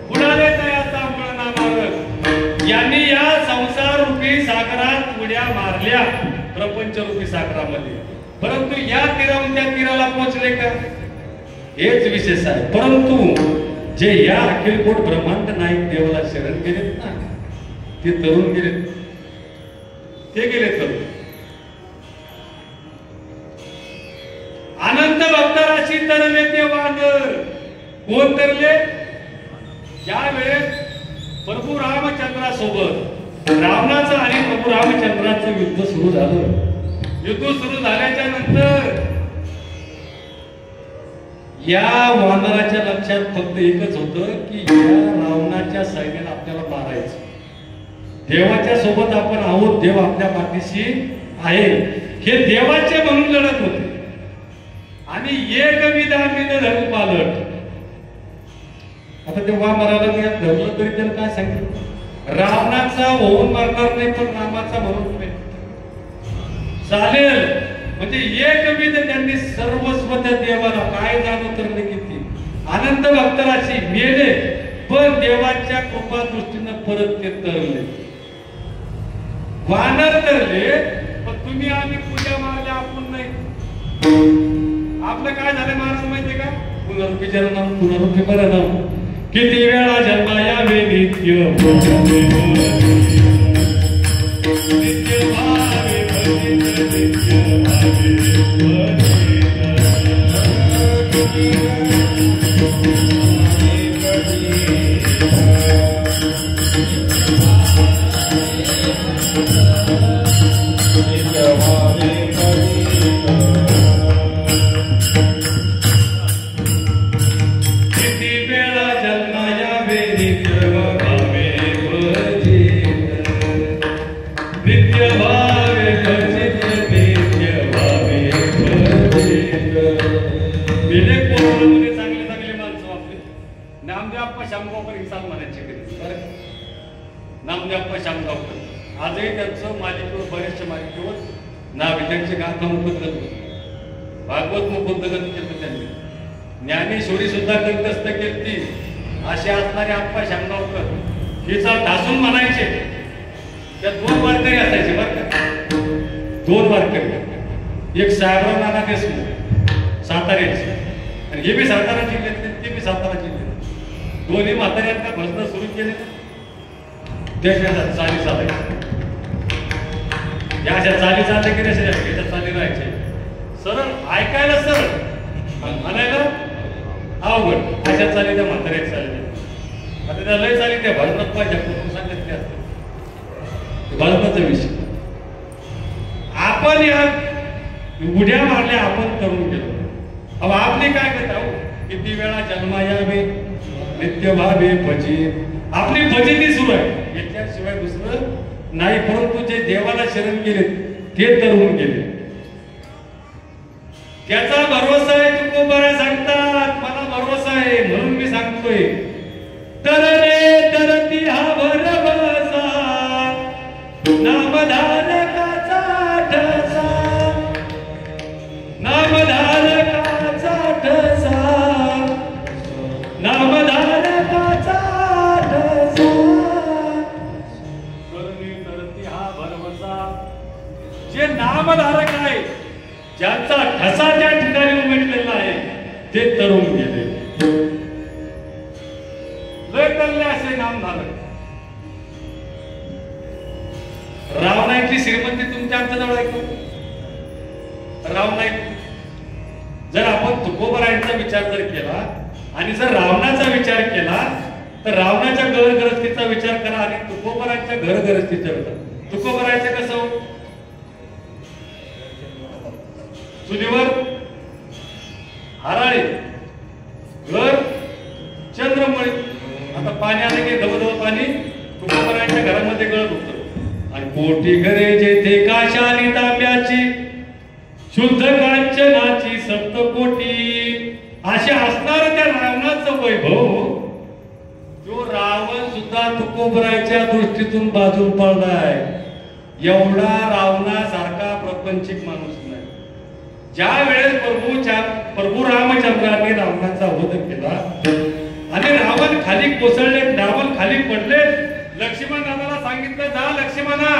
बुडाले दयाचा मुळना मार्ग. यांनी या संसार रूपी सागरात उड्या मारल्या प्रपंच रूपी सागरामध्ये. परंतु या तीराहून त्या तीराला पोहोचले का हेच विशेष आहे. परंतु जे या अखिलकोट ब्रह्मांड नायक देवाला शरण गेलेत ना ते तरुण गेलेत. ते गेले तरुण. अनंत भक्तराशी तरले ते वानर. कोण तरले. ज्या वेळेस प्रभू रामचंद्रासोबत रावणाचं आणि प्रभू रामचंद्राचं युद्ध सुरू झालं. युद्ध सुरू झाल्याच्या नंतर या वानराच्या लक्षात फक्त एकच होतं की या रावणाच्या सैन्याला आपल्याला मारायचं. देवाच्या सोबत आपण आहोत. देव आपल्या पाठीशी आहे हे देवाचे म्हणून लढत होते. आणि एक विधान धर्म पालट. आता तेव्हा मराला धरलं तरी त्याला काय सांगितलं. रावणाचा होऊन मारणार नाही पण रामाचा म्हणून नाही चालेल. म्हणजे एक विध त्यांनी सर्वस्व त्या देवाला. काय जाणं तर किती. आनंद भक्तराशी मेले पण देवाच्या कृपा दृष्टीनं परत ते तरले. वानर तरले पण तुम्ही आम्ही पूजा मारल्या आपण नाही. आपलं काय झालं महाराज माहितीये का. पुनरुपी जन्म पुनरुपी मरण. किती वेळा जन्मा यावे नित्य शामगावकर आजही त्यांचं मालिकेवर बऱ्याचशा मालिकेवर नाव आहे. त्यांचे गाथा मुकुंद भागवत मुकुंद केलं त्यांनी. ज्ञानेश्वरी सुद्धा कंठस्थ केली. असे असणारे आप्पा शामगावकर हिचा ढासून म्हणायचे. त्या 2 वारकरी असायचे बरं का, 2 वारकरी. एक साहेबराव नाना देशमुख साताऱ्याचे आणि हे बी सातारा जिल्ह्यातले, ते बी सातारा जिल्ह्यात. दोन्ही म्हाताऱ्यांना भजनं सुरू केले. त्याच्या चाली चालायच्या, या अशा चाली चालल्या की त्याच्या चाली राहायचे. सरळ ऐकायला सरळ, म्हणायला अवघड. अशा चाली त्या म्हाताऱ्यात चालल्या. आता त्या लय चाली त्या भजनात पाहिजे म्हणून सांगितले असते. भजनाचा विषय आपण या उड्या मारल्या, आपण करून गेलो. अब आपली काय करता हो, किती वेळा जन्मा यावे नित्य भावे भजी. आपली भजनी सुरू आहे, याच्याशिवाय दुसरं नाही. परंतु जे देवाला शरण गेले ते तरुण गेले. त्याचा भरोसा आहे. तुकोबारा सांगतात मला भरोसा आहे म्हणून मी सांगतोय. तरणे तरती हा भरवसा नामधारकाचा ठसा, नामधारकाचा ठसा, नामधारकाचा ठसा. तरणे तरती हा भरवसा. जे नामधारक आहे, ज्यांचा ठसा त्या ठिकाणी उमटलेला आहे, ते तरुण गेले. लय तरले असे नामधारक. रावणाची श्रीमंती तुमच्या आमच्याजवळ ऐकतो. रावणाई जर आपण तुकोबरायांचा विचार जर केला आणि जर रावणाचा विचार केला तर रावणाच्या घरगरस्तीचा विचार करा आणि तुकोबरांच्या घरगरस्तीचा विचार. तुकोबरायचं कसं, चुलीवर हराळे, घर चंद्रमळी. आता पाणी आलं की धबधब पाणी तुकोबरांच्या घरामध्ये गळत होतं. आणि कोटी घरे जेथे काशाली तांब्याची, शुद्ध कांचनाची सप्तकोटी. असे असणार त्या रावणाचं वैभव. जो रावण सुद्धा तुकोबराच्या दृष्टीतून बाजून पडलाय. एवढा रावणासारखा प्रपंचिक माणूस नाही. ज्या वेळेस प्रभू रामचंद्राने रावणाचा वध केला आणि रावण खाली कोसळले, रावण खाली पडले. लक्ष्मण दादाला सांगितलं, जा लक्ष्मणा,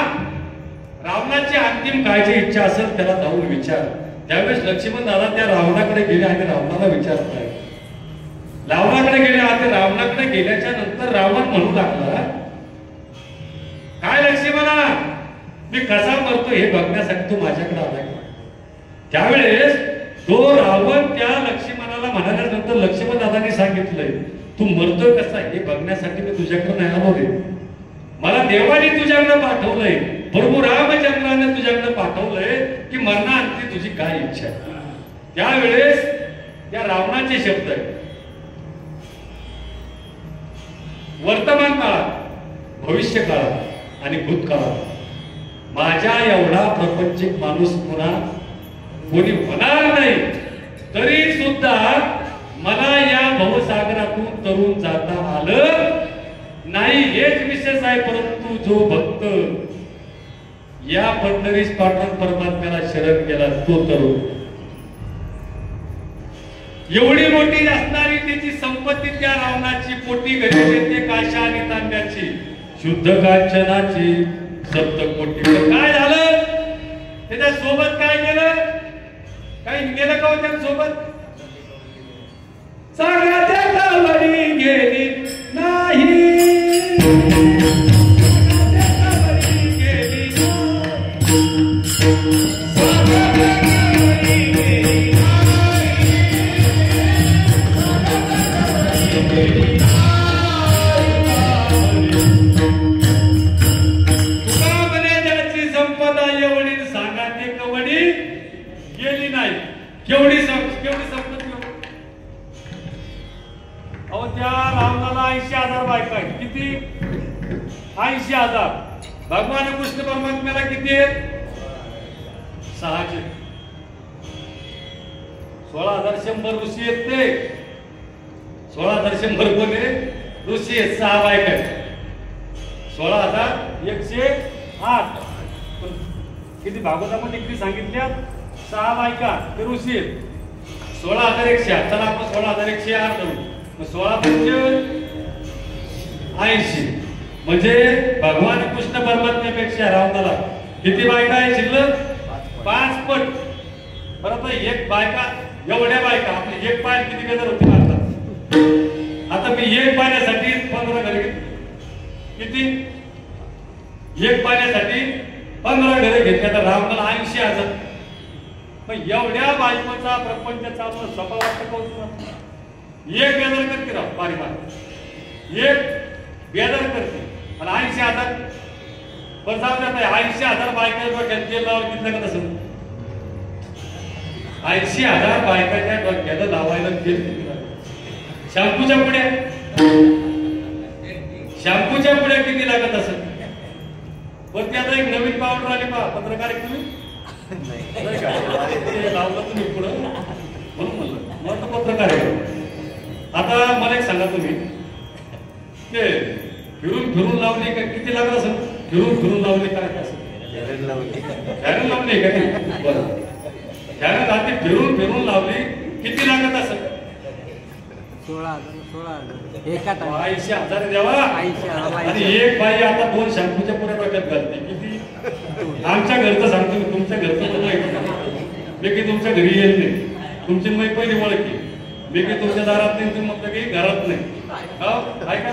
रावणाची अंतिम काय जी इच्छा असेल त्याला जाऊन विचार. त्यावेळेस लक्ष्मण दादा त्या रावणाकडे गेले आणि रावणाला विचारताय. रावणाकडे गेले आणि रावणाकडे गेल्याच्या नंतर रावण म्हणू लागला, काय लक्ष्मणा, मी कसा मरतो हे बघण्यासाठी तू माझ्याकडे आलाय का? त्यावेळेस तो रावण त्या लक्ष्मणाला म्हणाल्यानंतर लक्ष्मण दादांनी सांगितलंय, तू मरतोय कसा हे बघण्यासाठी मी तुझ्याकडे नाही आलो रे. मला देवाने तुझ्याकडे पाठवलंय, प्रभू रामचंद्राने तुझ्याकडे पाठवलंय की मरणाअंती तुझी काय इच्छा आहे. त्यावेळेस त्या रावणाचे शब्द आहेत, वर्तमान काळात, भविष्य काळात आणि भूतकाळात माझ्या एवढा प्रपंचिक माणूस पुन्हा कोणी होणार नाही. तरी सुद्धा मला या भवसागरातून तरुण जाता आलं नाही हेच विशेष आहे. परंतु जो भक्त या पंढरीस पाठवून परमात्म्याला शरण गेला तो तरुण. एवढी मोठी असणारी त्याची संपत्ती त्या रावणाची, पोटी घरी येते काशा आणि तांब्याची, शुद्ध कांचनाची सप्तकोटी. काय झालं त्याच्या सोबत? काय केलं? काही गेलं का त्या सोबत? सांगा त्या वडी गेली नाही, केवढी संपत्ती. अहो त्या रावणाला 80,000 बायका आहेत. किती? 80,000. भगवान कृष्ण परमात्म्याला किती आहेत? 600. 16,100 ऋषी आहेत. ते 16,100 कोण आहे? ऋषी आहेत. 6 बायका आहेत. 16,000 108. पण किती भागवतामध्ये किती सांगितल्या 6 बायका पेरुशीर 16,108. चला आपण 16,108 धरू. मग 16,80 म्हणजे भगवान कृष्ण परमात्म्यापेक्षा रावणाला किती बायका आहे शिल्लक 5 पट. परत एक बायका एवढ्या बायका आपली एक पाय किती गजर होती मारतात. आता मी एक पाण्यासाठी 15 घरे किती एक पाण्यासाठी 15 घरे घेतल्या तर रावणाला 80,000. मग एवढ्या बायकोचा प्रपंच चालू सोपा वाटतं कौतुक. एक बेदर करते राव पारिवार एक बेदर करते आणि 80,000 पण जाऊ द्या 80,000 बायका डोक्यात तेल लावून घेतलं का तसं 80,000 बायकाच्या डोक्याला लावायला तेल शॅम्पूच्या पुढे किती लागत असं. पण ते आता एक नवीन पावडर आली पहा पत्रकार तुम्ही लावलं तुम्ही पुढं म्हणून म्हणलं मग पत्रकार आहे. आता मला एक सांगा तुम्ही ते फिरून लावली का किती लागत असं फिरून लावली काय असं फॅन लावली का ते बरं फॅन रात्री फिरून लावली किती लागत असं 16,000 द्यावा. आणि एक बाई आता 2 शॅम्पूच्या पुढे डोक्यात घालते किती. आमच्या घरचं सांगतो तुमच्या घरचं पण माहिती का मी की तुमच्या घरी येत नाही तुमची मी पहिली ओळखी मी की तुमच्या दारात नाही तुम्ही म्हटलं की घरात नाही काय का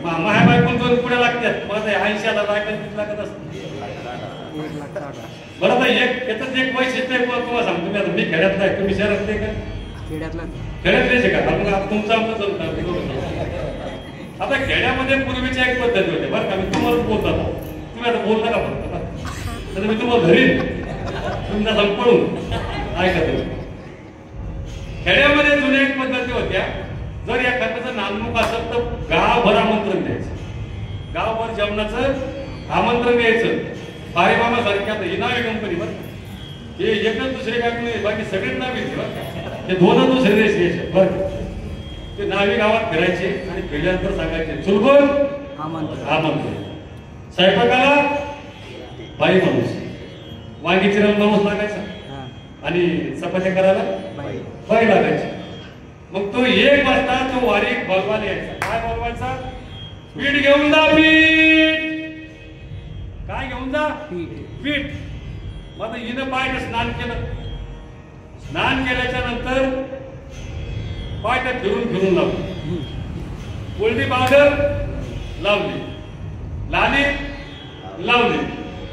माया बायकोन 2 पुढे लागतात. मग 80,000 बायका किती लागत असत बरं. तर याच एक वैशिष्ट्य तुम्हाला सांगतो मी आता मी खेड्यातला आहे तुम्ही शहरात नाही का खेड्यातलेच का तुमचं आमचं आता खेड्यामध्ये पूर्वीच्या एक पद्धती होते बरं का मी तुम्हाला बोलता तुम्ही आता बोलता का फक्त तर मी तुम्हाला धरीन तुमचा संपळून ऐका तुम्ही. खेड्यामध्ये जुन्या एक पद्धती होत्या जर एखाद्याचं नाममुख असेल तर गावभर आमंत्रण द्यायचं गावभर जेवणाचं आमंत्रण द्यायचं. पारेमामा सारख्या ही नावी कंपनी बरं हे एकच दुसरे काय नाही बाकी सगळेच नावी बरं ते 2 दुसरे देश बरं ते नावी गावात फिरायचे आणि फिरल्यानंतर सांगायचे चुलबुल आमंत्रण. स्वयंपाकाला बाई माणूस वांगी चिरायला माणूस लागायचा आणि चपात्या करायला बाई लागायची. मग तो 1 वाजता तो वारीक बोलवायला यायचा. काय बोलवायचा पीठ घेऊन जा पीठ काय घेऊन जा पीठ. मग हिनं पाय स्नान केल्याच्या नंतर पाय फिरून लावली कोल्डी पावडर लावली लाली लावली.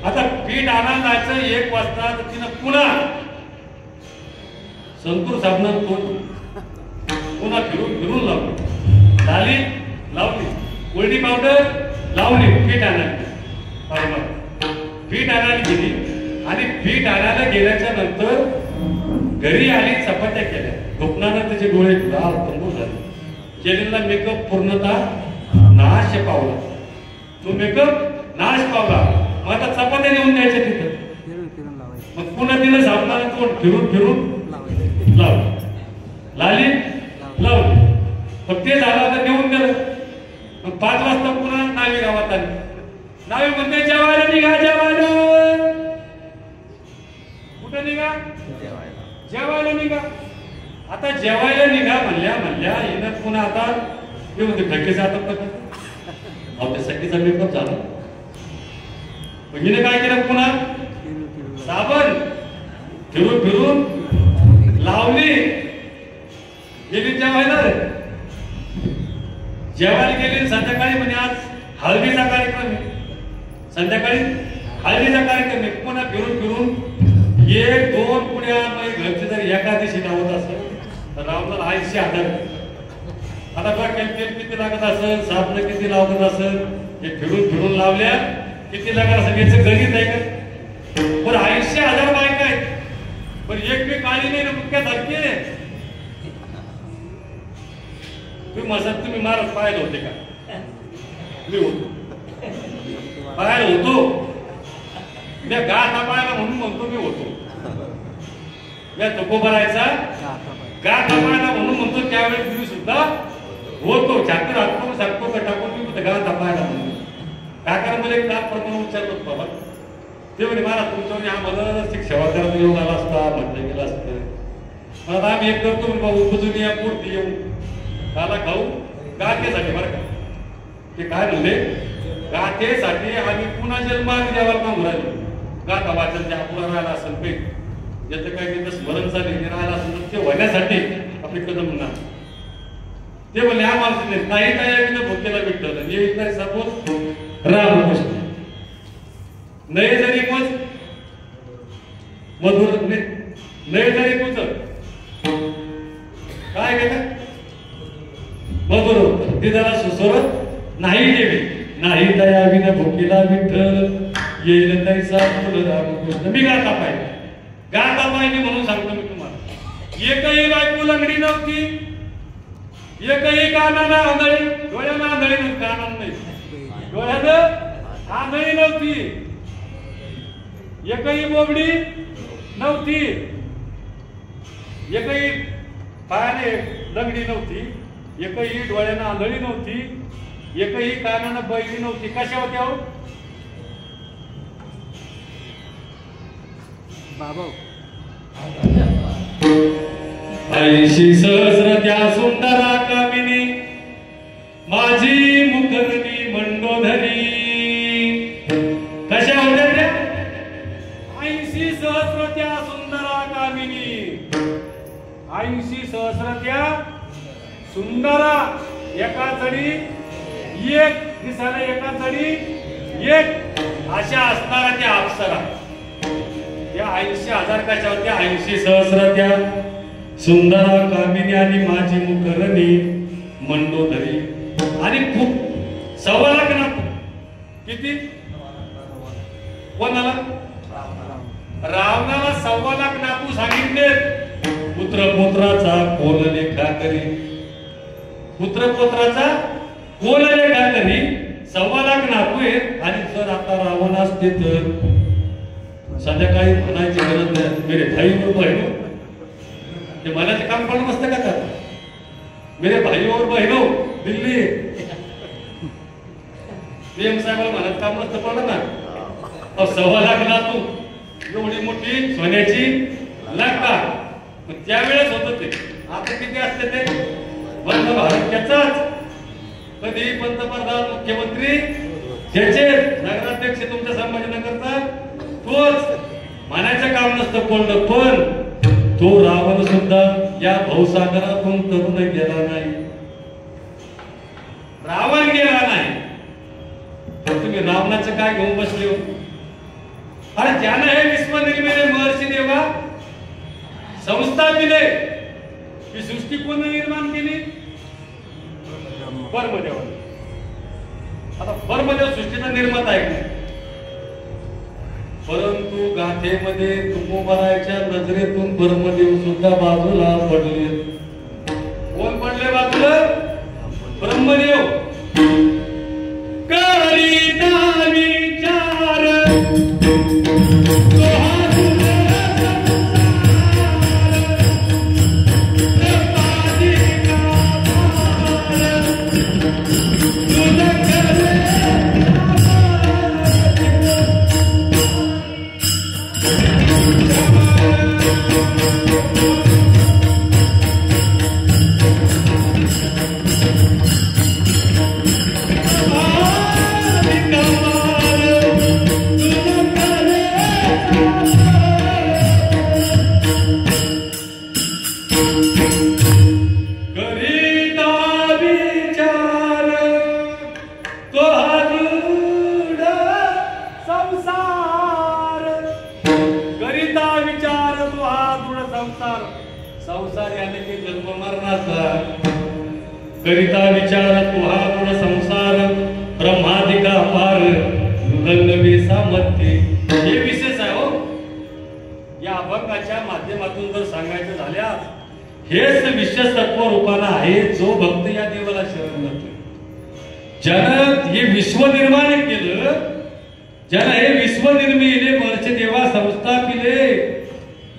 आता पीठ आणायला जायचं 1 वाजता तर तिनं पुन्हा संतूर साबणानं पुन्हा फिरून लावली लाली लावली कोल्डी पावडर लावली पीठ आणायला गेली आणि पीठ आणायला गेल्याच्या नंतर घरी आली चपात्या केल्या दुखण्यानं त्याचे डोळे लाल तंबू झाले. केलेला मेकअप पूर्णतः नाश पावला. तो मेकअप नाश पावला. मग आता चपात्या नेऊन द्यायच्या तिथं मग पुन्हा तिला साबणाने तोंड फिरून लावली लाली लावली. मग ते झालं तर नेऊन गेलं. मग 5 वाजता पुन्हा नावी गावात आली. नावी म्हणते जेवायला निघा जेवायला. कुठे निघा जेवायला निघा. आता जेवायला निघा म्हणल्या हिनं पुन्हा आता येऊन ढक्केचा आता आपल्या सखीचा मेकअप झाला. हिने काय केलं पुन्हा साबण फिरून लावली गेली जेवायला गेली. संध्याकाळी म्हणजे आज हळदीचा कार्यक्रम आहे. संध्याकाळी हळदीचा कार्यक्रम आहे. पुन्हा फिरून 1-2 पुण्या घरचे जर एकादशी लावत असेल तर रावणाला 80,000. आता तेल किती लागत असेल साबण किती लागत असेल हे फिरून लावल्या किती लागत असेल याचं गणित आहे का. पण 80,000 बायका आहेत पण एक बी काळी नाही ना मुख्यासारखी आहे. तुम्ही मारत पाहायला होते का मी होतो पाहायला होतो मी गाठ पाहायला म्हणून म्हणतो मी होतो. या तको भरायचा गाठ पाहायला म्हणून म्हणतो त्यावेळेस मी सुद्धा होतो. छात्र हातून सांगतो का टाकून मी गाठ पाहायला म्हणून काकाने मला एक लाख प्रमाण विचारलं बाबा, ते म्हणे मला तुमच्यावर आम्हाला सेवा करायला येऊन आला असता म्हटलं गेलं असतं. मला आम्ही एक करतो बाबा, उपजून या मूर्ती येऊ त्याला खाऊ गाठेसाठी बरं का. ते काय म्हणले, गाठेसाठी आम्ही पुन्हा जन्माने देवाला काम राहिलो. गाथा वाचन त्या पुन्हा राहिला असेल काही ज्याचं काय तिथं स्मरण झाले राहिला असेल ते होण्यासाठी आपली कदम म्हणणार. ते बोलले आम्हाला नाही काय भोक्याला भेटलं ये नाही सपोज रामकृष्ण नाही जरी मग मधुर नाही जरी तुझ काय गेलं मधुर ते जरा सुसरत नाही देवी नाही दया विना भोकीला विठ्ठल येईल तैसा फुल रामकृष्ण. मी गाता पाहिजे म्हणून सांगतो मी तुम्हाला. एकही बायको लंगडी नव्हती, एकही कानाला आंधळी, डोळ्याला आंधळी नव्हती, कानाला नाही डोळ्यानं आंधळी नव्हती, एकही बोबडी नव्हती, एकही पायाने लंगडी नव्हती, एकही डोळ्यानं आंधळी नव्हती, एकही कानानं बैली नव्हती. कशा होत्या हो बाबा? 80 सहस्र त्या सुंदरा कामिनी माझी मुखरणी मंडोधरी. कशा होत्या त्या? 80 सहस्र त्या सुंदरा कामिनी, 80 सहस्र त्या सुंदरा, एका चढी एक दिसायला एका चढी एक अशा असणाऱ्या त्या अप्सरा. त्या 80,000 कशा होत्या? 80 सहस्र त्या सुंदरा कामिनी आणि माझी मुखरणी मंडोदरी. आणि खूप 1.25 लाख ना किती कोणाला? रावणाला 1.25 लाख नातू सांगितले. पुत्रपुत्राचा कोण लेखा करी, पुत्रपुत्राचा कोण लेखा करी. 1.25 लाख नातू आहेत. आणि जर आता रावण असते तर संध्याकाळी म्हणायची गरज नाही मेरे भाई और बहिणो, ते मनाचे काम पण नसतं का तर मेरे भाई और बहिणो दिल्ली पीएम साहेबांना म्हणत काम नसतं पडलं ना. 1.25 लाख नातू एवढी मोठी सोन्याची लागतात. त्यावेळेस होत ते. आता किती असते ते? वंदे भारत त्याचाच, कधी पंतप्रधान मुख्यमंत्री त्याचे, नगराध्यक्ष तुमच्या संभाजीनगरचा तोच. म्हणायचं काम नसतं कोणतं. पण तो रावण सुद्धा या भवसागरातून तरुण गेला नाही, रावण गेला नाही. तर तुम्ही रावणाचं काय घेऊन बसले हो? अरे ज्यानं हे विश्व निर्मिले महर्षी देवा संस्था दिले, ही सृष्टी कोण निर्माण केली? ब्रह्मदेव. आता ब्रह्मदेव सृष्टीचा निर्माता आहे. परंतु गाथेमध्ये तुकोबाराच्या नजरेतून ब्रह्मदेव सुद्धा बाजूला पडले. कोण पडले बाजूला? ब्रह्मदेव. करीता विचार करिता विचार तू हा गुण संसार ब्रह्मादिका पार उल्लंघवे सामर्थ्य. हे विशेष आहे हो. या अभंगाच्या माध्यमातून जर सांगायचं झाल्यास हेच विशेष तत्व रूपानं आहे जो भक्त या देवाला शरण जातो. ज्यानं हे विश्व निर्माण केलं, ज्यानं हे विश्व निर्मिले वर्ष देवा संस्थापिले,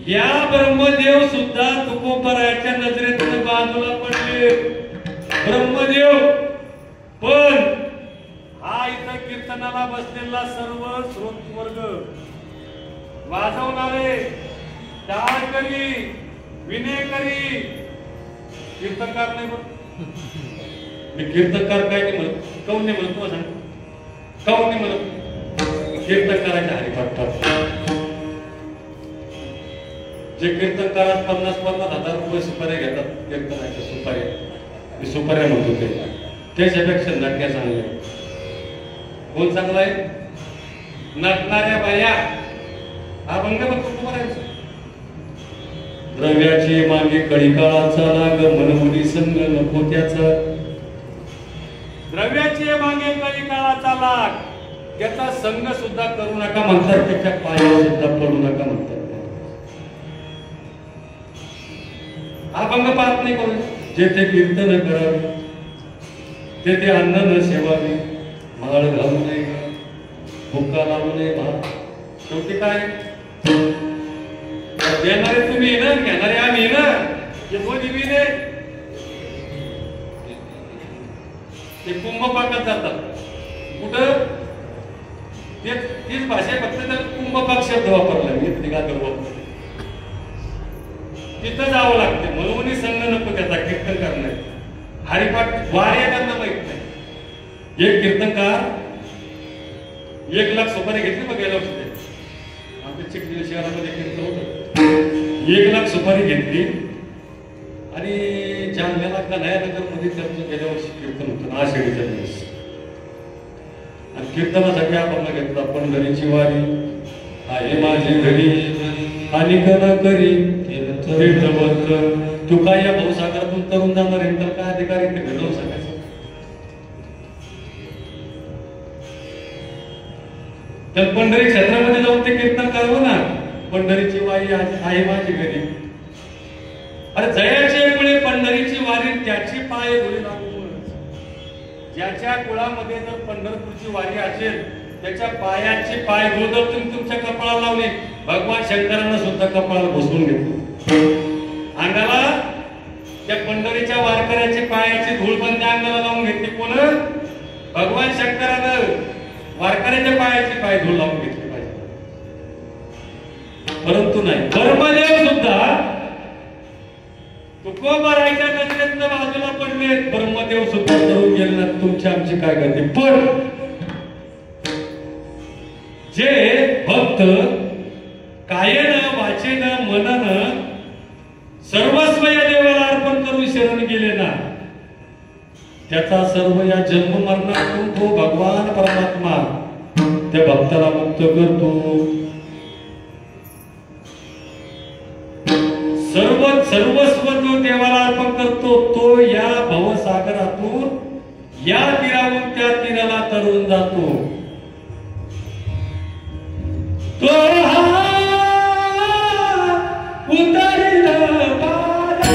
या ब्रह्मदेव सुद्धा तुकोबराच्या नजरेतून बाजूला पडले. ब्रह्मदेव पण हा इथं कीर्तना कीर्तनाला बसलेला सर्व श्रोत वर्ग, वाजवणारे, टाळकरी, विनेकरी, कीर्तनकार नाही बघ. मी कीर्तनकार काय नाही म्हणत, काऊन नाही म्हणत तुम्हाला सांग, काऊन नाही म्हणत. कीर्तनकाराच्या हरिपाठ जे कीर्तनकारात 50,000 रुपये सुपाऱ्या घेतात, कीर्तनाच्या सुपाऱ्या, मी सुपाऱ्या म्हणतो ते, त्याच्यापेक्षा नटण्या चांगल्या. कोण चांगला आहे? नटणाऱ्या बाया. अभंग बघतो तुम्हाला. द्रव्याची मागे कळीकाळाचा लाग, मनमुनी संग नको त्याचा. द्रव्याची मागे कळीकाळाचा लाग, त्याचा संग सुद्धा करू नका म्हणतात, त्याच्या पायावर सुद्धा पडू नका म्हणतात. अभंग पाहत नाही करू. जेथे कीर्तन करावे तेथे अन्न न सेवावे, माळ घालू नये, भुक्का लावू नये भात. शेवटी काय देणारे तुम्ही ना, घेणारे आम्ही ना. हे दोन्ही बी नाही. ते कुंभपाकात जातात. कुठं? तीच भाषा, फक्त तर कुंभपाक शब्द वापरला मी वापरला. तिथं जावं लागते. मनोनी संघ नको त्याचा, कीर्तन करणार. हरिपाठ वाऱ्या त्यांना माहित नाही. एक कीर्तनकार 1 लाख सुपारी घेतली बघ, गेल्या वर्षी आमच्या चिखली शहरामध्ये कीर्तन होतं. 1 लाख सुपारी घेतली आणि जालन्याला कन्हैयानगर मध्ये त्यांचं गेल्या वर्षी कीर्तन होतं, आषाढीचा दिवस. आणि कीर्तनासाठी आपण घेतला पंढरीची वारी आहे माझी घरी, आणि न करी तू काय या भाऊसागरातून तरुण जाणार आहे, तर काय अधिकारी ते घडवून सांगायचं. तर पंढरी क्षेत्रामध्ये जाऊन ते कीर्तन करावं ना. पंढरीची वारी आहे माझी घरी. अरे जयाचे मुळे पंढरीची वारी, त्याची पाय धुळी लागू. ज्याच्या कुळामध्ये जर पंढरपूरची वारी असेल, त्याच्या पायाची पाय धूळ जर तुम्ही तुमच्या कपाळाला लावली, भगवान शंकरांना सुद्धा कपाळाला बसवून घेतलं. अंगाला त्या पंढरीच्या वारकऱ्याची पायाची धूळ पण त्या अंगाला लावून घेतली. कोण? भगवान शंकरानं वारकऱ्याच्या पायाची पाय धूळ लावून घेतली पाहिजे. परंतु नाही, ब्रह्मदेव सुद्धा तुकोबारायच्या नजरेतनं बाजूला पडले. ब्रह्मदेव सुद्धा करून गेले ना. तुमची आमची काय करते. पण जे भक्त कायेनं वाचेनं मननं सर्वस्व या देवाला अर्पण करून शरण गेले ना, त्याचा सर्व या जन्म मरणातून तो भगवान परमात्मा त्या भक्ताला मुक्त करतो. सर्वस्व जो देवाला अर्पण करतो, तो या भवसागरातून या तीरावरून त्या तीराला तरून जातो. तो उतरला पादा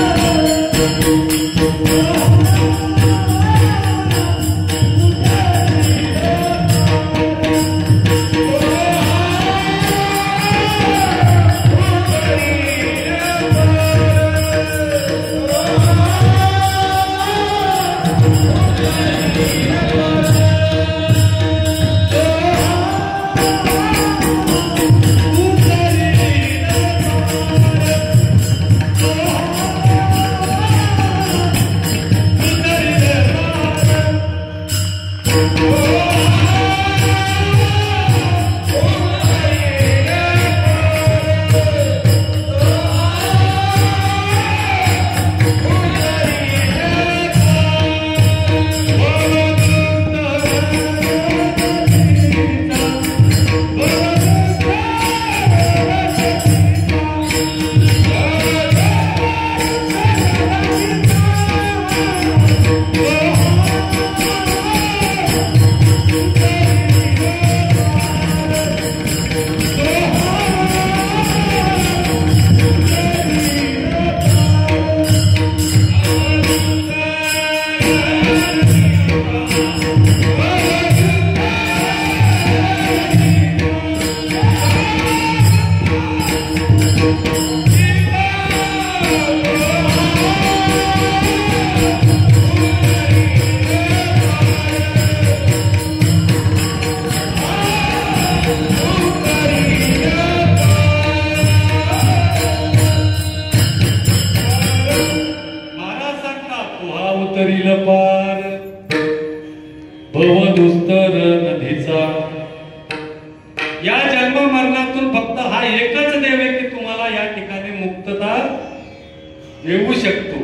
येऊ शकतो.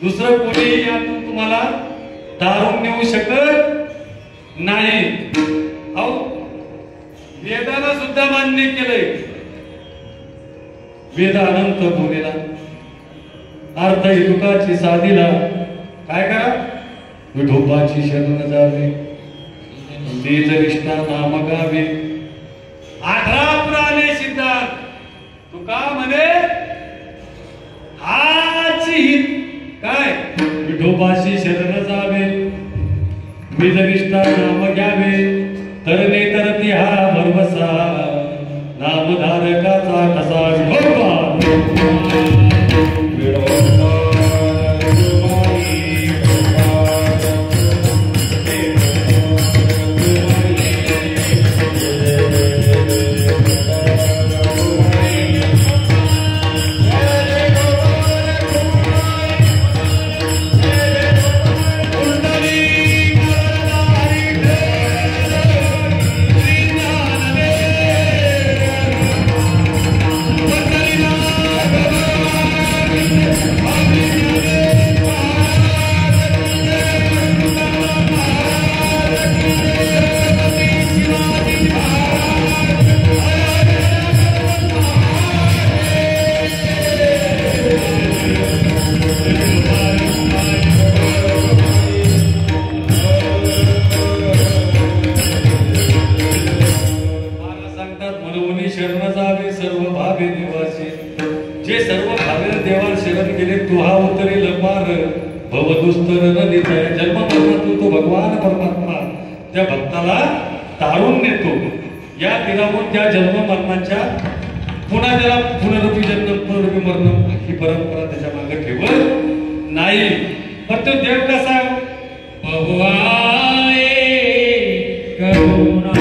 दुसरं कोणीही यातून तुम्हाला तारून नेऊ शकत नाही. अहो वेदाला सुद्धा मान्य केलंय. वेद अनंत बोलेला अर्थ युगाची साधीला काय करा विठोबाची शरण जावे तेज कृष्णा नाम गावे. 18 पुराणे सिद्धांत तुका म्हणे हाची काय विठोबाची शरण जावे तेज कृष्णा नाम घ्यावे तरणे तरती हा भरवसा नामधारकाचा कसा विठोबा. त्या भक्ताला तारून नेतो. या दिनावरून त्या जन्म मरणाच्या पुन्हा त्याला पुनरुपी जन्म पुनरुपी मरण ही परंपरा त्याच्या मागे ठेवत नाही. पण तो देव कसा भगवान करुणा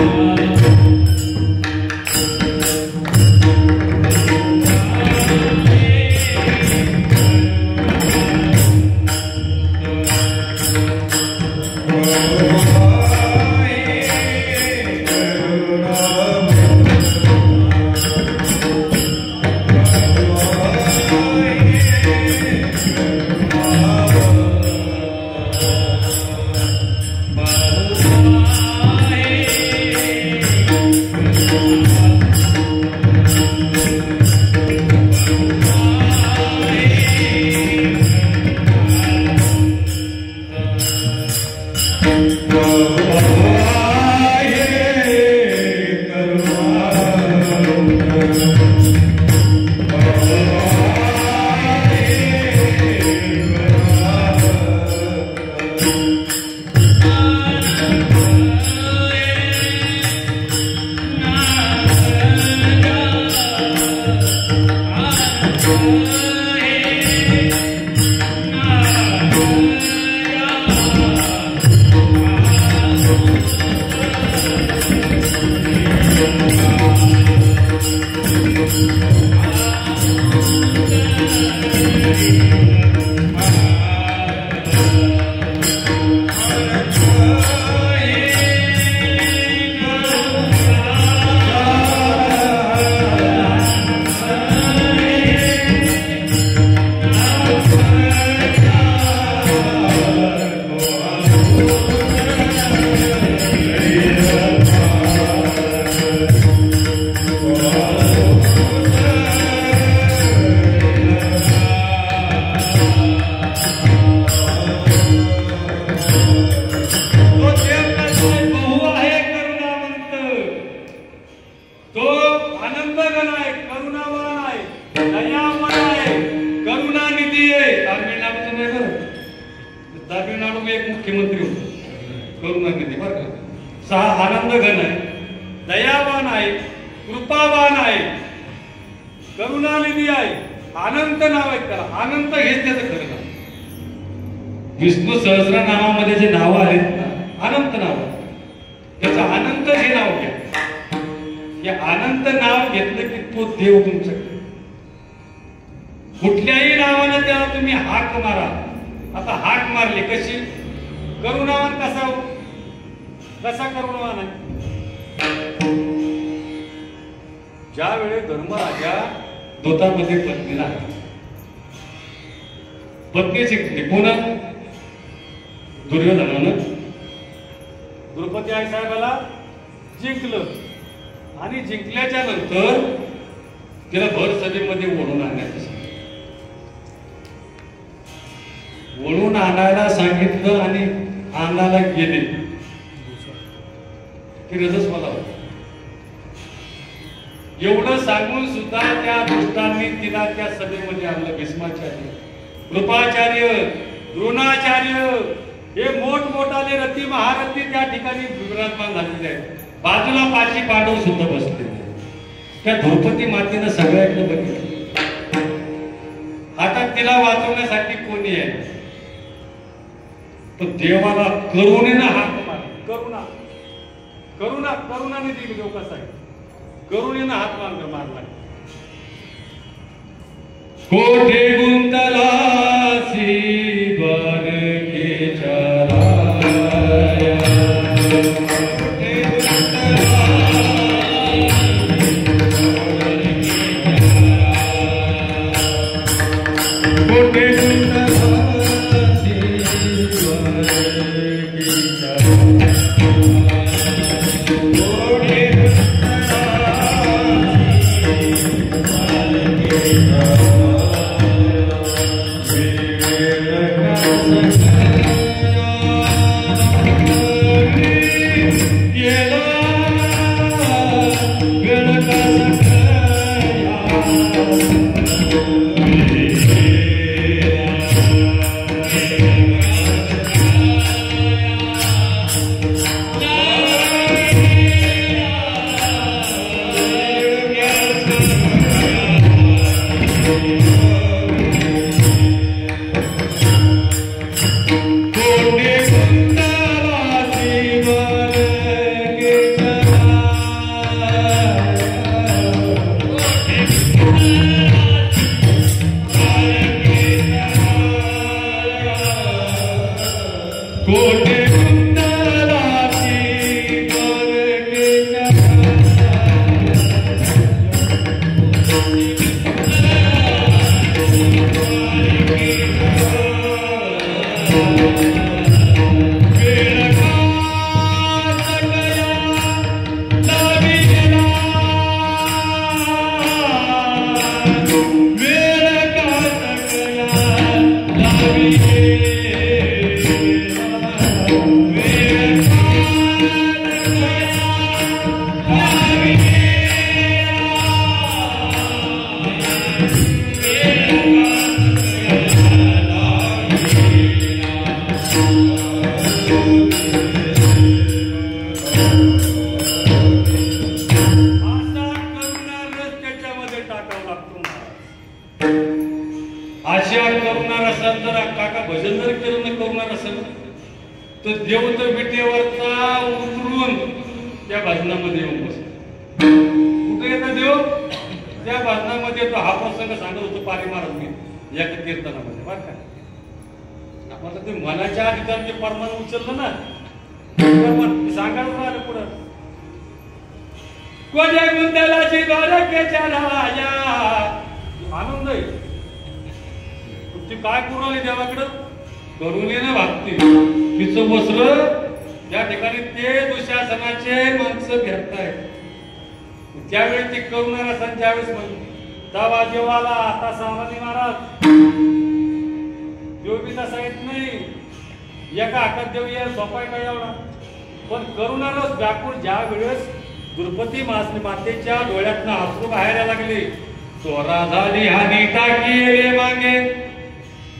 विष्णू सहस्रनामामध्ये जे नाव आहेत ना अनंत नाव त्याचं अनंत हे नाव घ्या. हे अनंत नाव घेतलं की तो देव तुमच्याकडे कुठल्याही नावाने त्याला तुम्ही हाक मारा. आता हाक मारली कशी करुणावान कसा करुणावान आहे. ज्या वेळी धर्मराजा दोतामध्ये पत्नीला पत्नी जिंकली. कोणा? दुर्योधनानं द्रौपदी आई साहेबाला जिंकलं आणि जिंकल्याच्या नंतर तिला भर सभेमध्ये ओढून आणण्याचं ओढून आणायला सांगितलं आणि आणायला गेले की रजस्वाला होता. एवढं सांगून सुद्धा त्या दुष्टांनी तिला त्या सभेमध्ये आणलं. भीष्माचार्य, कृपाचार्य, द्रोणाचार्य हे मोठमोठाले रथी महारथी त्या ठिकाणी विराजमान झालेले आहेत. बाजूला 5 पांडव सुद्धा बसले. त्या द्रौपदी मातेनं सगळ्याकडे बघितलं. आता तिला वाचवण्यासाठी कोणी आहे? तो देवाला करुणेनं हाक मारला. करुणा करुणा करुणाने दिली. देव कसा आहे? करुणेनं हात मारला. कोठे गुंतलासी द्वारकेच्या राया, कोठे गुंतलासी द्वारकेच्या मनाच्या अधिकाराचे परमान उचललं ना सांगा पुढं. कोण्या गुंतलाची द्वारकेच्या राया, आनंद आहे. तुमची काय करून आली देवाकडं? करुणेनं भागते. तिचं वस्त्र या ठिकाणी ते दुःशासनाचे माणसं घेतायत. त्यावेळी ती करुणा रसन ज्यावेळेस म्हणली तवा देवाला आता सामान्य महाराज देव बी तसा येत नाही. एका हातात देव या सोपाय काय एवढा. पण करुणारस व्याकुळ ज्या वेळेस द्रौपदी मातेच्या डोळ्यातनं अश्रू बाहेर लागले. चोरा झाली हानी टाकी रे मागे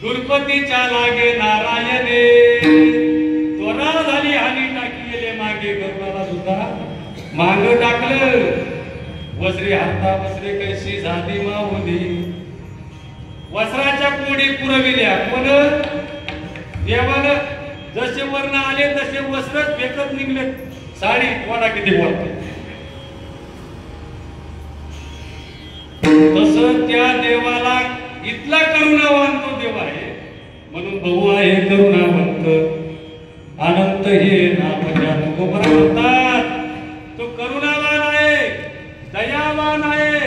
द्रौपदीच्या लागे नारायणे. चोरा झाली हानी टाकी रे मागे करुणाला सुद्धा माग टाकलं. वस्त्री हाता वस्त्री कैशी झाली माऊली. वस्त्राच्या कोडी पुरविल्या. कोण? देवानं जसे वर्ण आले तसे वस्त्र फेकत निघले. साडी कोणा किती बोलते तसं त्या देवाला इथला करुणावान तो देव आहे. म्हणून भाऊ आहे करुणावंत. अनंत हे नाम तुकोबरा म्हणतात. तो करुणावान आहे, दयावान आहे.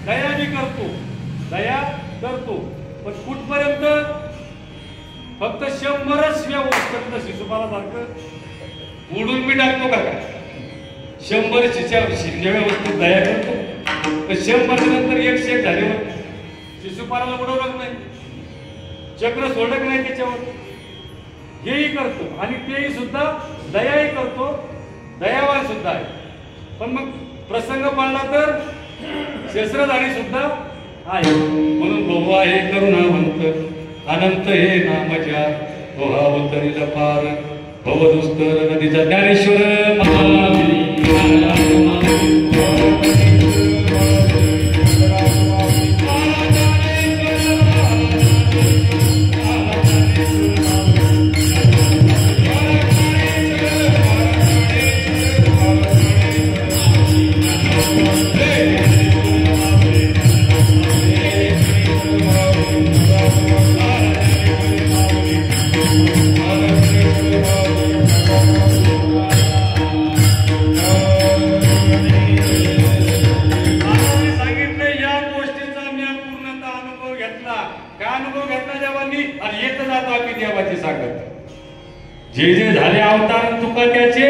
दया बी करतो, दया करतो. पण कुठपर्यंत? फक्त 100च व्यवस्थित शिशुपालासारखं उडून मी टाकतो का 100 शिष्या व्यवस्थित दया करतो 100 नंतर 100 झाल्यावर शिशुपालाला उडवलं नाही चक्र सोडत नाही त्याच्यावर हेही करतो आणि तेही सुद्धा दयाही करतो दयावान सुद्धा आहे पण मग प्रसंग पाळला तर शस्त्रधारी सुद्धा आहे म्हणून बहु आहे करुणावंत अनंत हे नामजा अवतरील पार भवदुस्तर नदीचा ज्ञानेश्वर जे जे झाले अवतार तुका त्याचे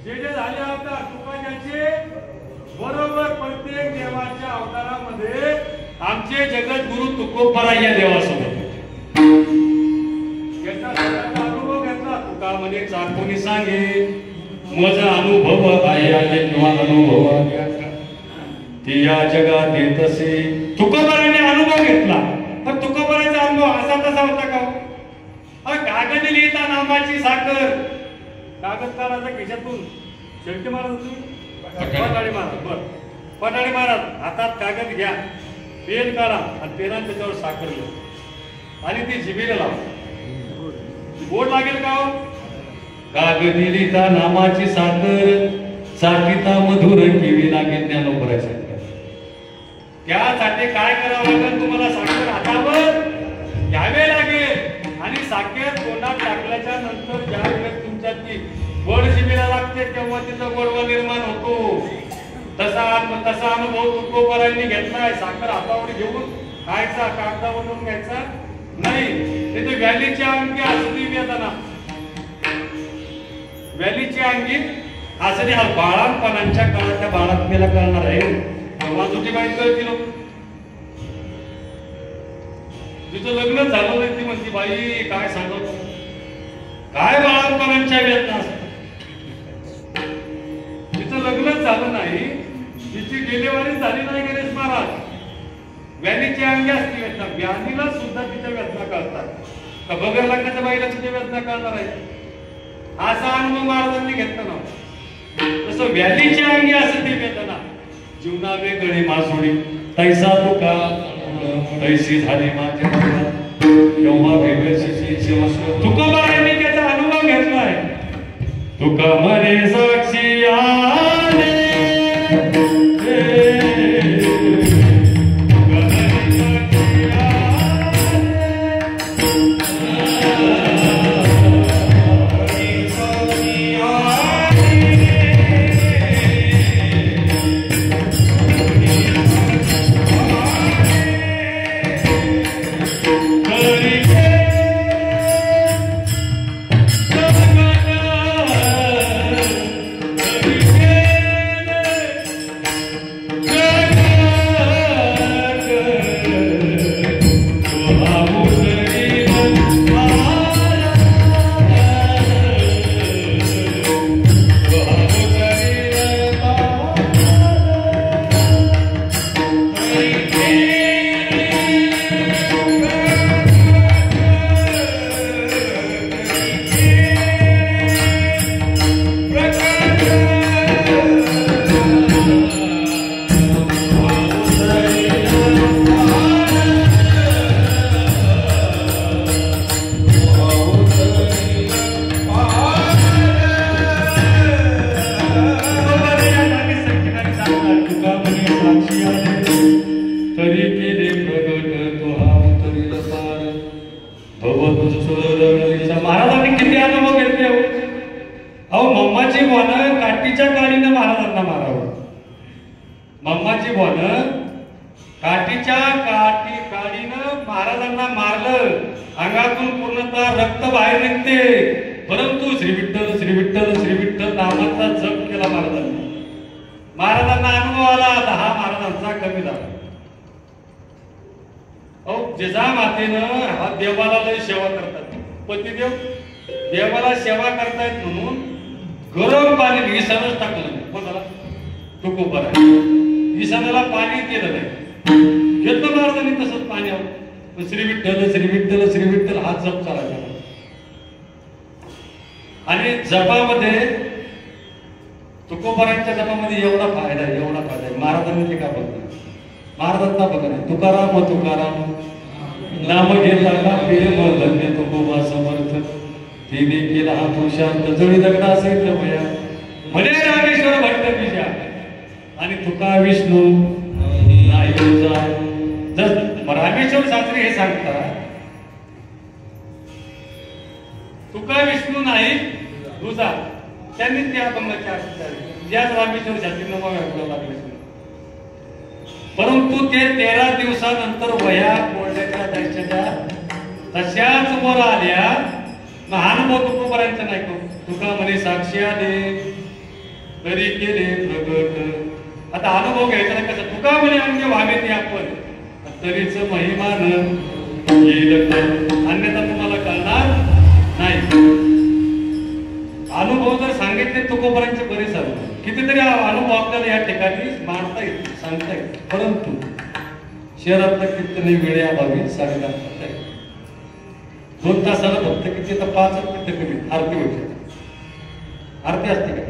जे जे झाले अवतार तुका त्याचे बरोबर प्रत्येक देवाच्या अवतारामध्ये आमचे जगद्गुरु तुकोबरा या देवासोबत याचा अनुभव घेतला तुका म्हणे चाकोनी सांगे माझा अनुभव आहे किंवा अनुभव ती या जगात येत असे तुकोबराने अनुभव घेतला पण तुकोबराचा अनुभव असा तसा होता का कागद लिहिता नामाची साखर कागद काढायचा खिशातून शेवटी महाराज तुम्ही पटाळे महाराज बर पटाळे महाराज हातात कागद घ्या पेन काढा आणि पेनाने त्याच्यावर साखर लिहा आणि ती जिभेला लावा गोड लागेल का हो कागदी लिहिता नामाची साखर साकिता मधुर केवी लागेल ज्ञानोबरायचं त्यासाठी काय करावं लागेल तुम्हाला साखर हातावर घ्यावे लागेल आणि साखर तोंडात टाकल्याच्या नंतर ज्या वेळेस तुमच्यात ती गोड जिभेला लागते तेव्हा तिथं गोडवा निर्माण होतो तसा अनुभव तुकोबरांनी घेतलाय साखर हातावर घेऊन खायचा कागदावरून घ्यायचा नाही तिथे व्हॅलीची अंगी असली वेदना व्हॅलीची अंगी असली बाळांपणाच्या काळात त्या बाळात्मेला कळणार आहे तेव्हा तुझी बाई कळतील तिचं लग्न झालं नाही ती म्हणती बाई काय सांगत काय बाळापणाच्या वेदना तिचं लग्नच झालं नाही तिची गेलेवारी झाली नाही गणेश महाराज व्यानीची अंगी असती वेदना व्यानीला सुद्धा तिच्या वेदना कळतात का बगर लग्नाच्या बाईला तिच्या वेदना कळणार आहे असा अनुभव महाराजांनी घेतला ना तसं व्यानीच्या अंगी असं ती वेदना जीवना वेगळे मासोडी तैसा तुका तैसी झाली माझ्या तेव्हा तुकोबारांनी त्याचा अनुभव घेतलाय तुका मरे साक्षी आले महाराजांनी किती अनुभव घेतले अहो मम्माची बोन काठीच्या काडीनं महाराजांना मारावं मम्माची बोन काठीच्या काडीनं महाराजांना मारलं अंगातून पूर्णतः रक्त बाहेर निघते, परंतु श्री विठ्ठल श्री विठ्ठल श्री विठ्ठल नामाचा जप केला महाराजांनी. महाराजांना अनुभव आला, 10 महाराजांचा कमी झाला. अहो जिजामातेनं हा देवाला लय सेवा करतात, पतिदेव देवाला सेवा करतायत म्हणून गरम पाणी ईशानच टाकलं नाही. कोणाला? तुकोबारा. ईशानाला पाणी केलं नाही, घेतलं महाराजांनी तसंच पाण्यावर. श्री विठ्ठल श्री विठ्ठल श्री विठ्ठल हा जप चालायचा. आणि जपामध्ये तुकोबारांच्या जपामध्ये एवढा फायदा आहे, एवढा फायदा आहे. महाराजांनी ते का बघणार? महाराजांना बघा नाही. तुकाराम तुकाराम नाम घेतला का प्रेम धन्य तुकोबा समर्थ, तिने केला हा पुरुषार्थ जळी दगडा सहित भया म्हणे रामेश्वर भट्ट बीजा. आणि तुका विष्णू नाही तुझा. जर रामेश्वर शास्त्री हे सांगतात तुका विष्णू नाही तुझा, त्यांनी त्या अभंगाच्या ज्याच रामेश्वर शास्त्रीनं मग ऐकलं लागले. परंतु ते 13 दिवसानंतर वया कोरड्याच्या दर्शनाच्या तशाच वर आल्या. अनुभव तुकोबारांचा नाही तो. तुका म्हणे साक्षी आले तरी केले प्रगट. आता अनुभव घ्यायचा नाही कसा? तुका म्हणे म्हणजे व्हावे ते आपण तरीच महिमान येईल, अन्यथा तुम्हाला कळणार नाही. अनुभव जर सांगितले तुकोबारांचे बरेच आले, कितीतरी अनुभव आपल्याला या ठिकाणी मांडता येईल, सांगता येईल. परंतु शहरातलं कीर्तन वेळे अभावी 8:30 करता येईल. 2 तासाला फक्त किती? तर 5 मिनिटं कमी आरती होते. आरती असते का?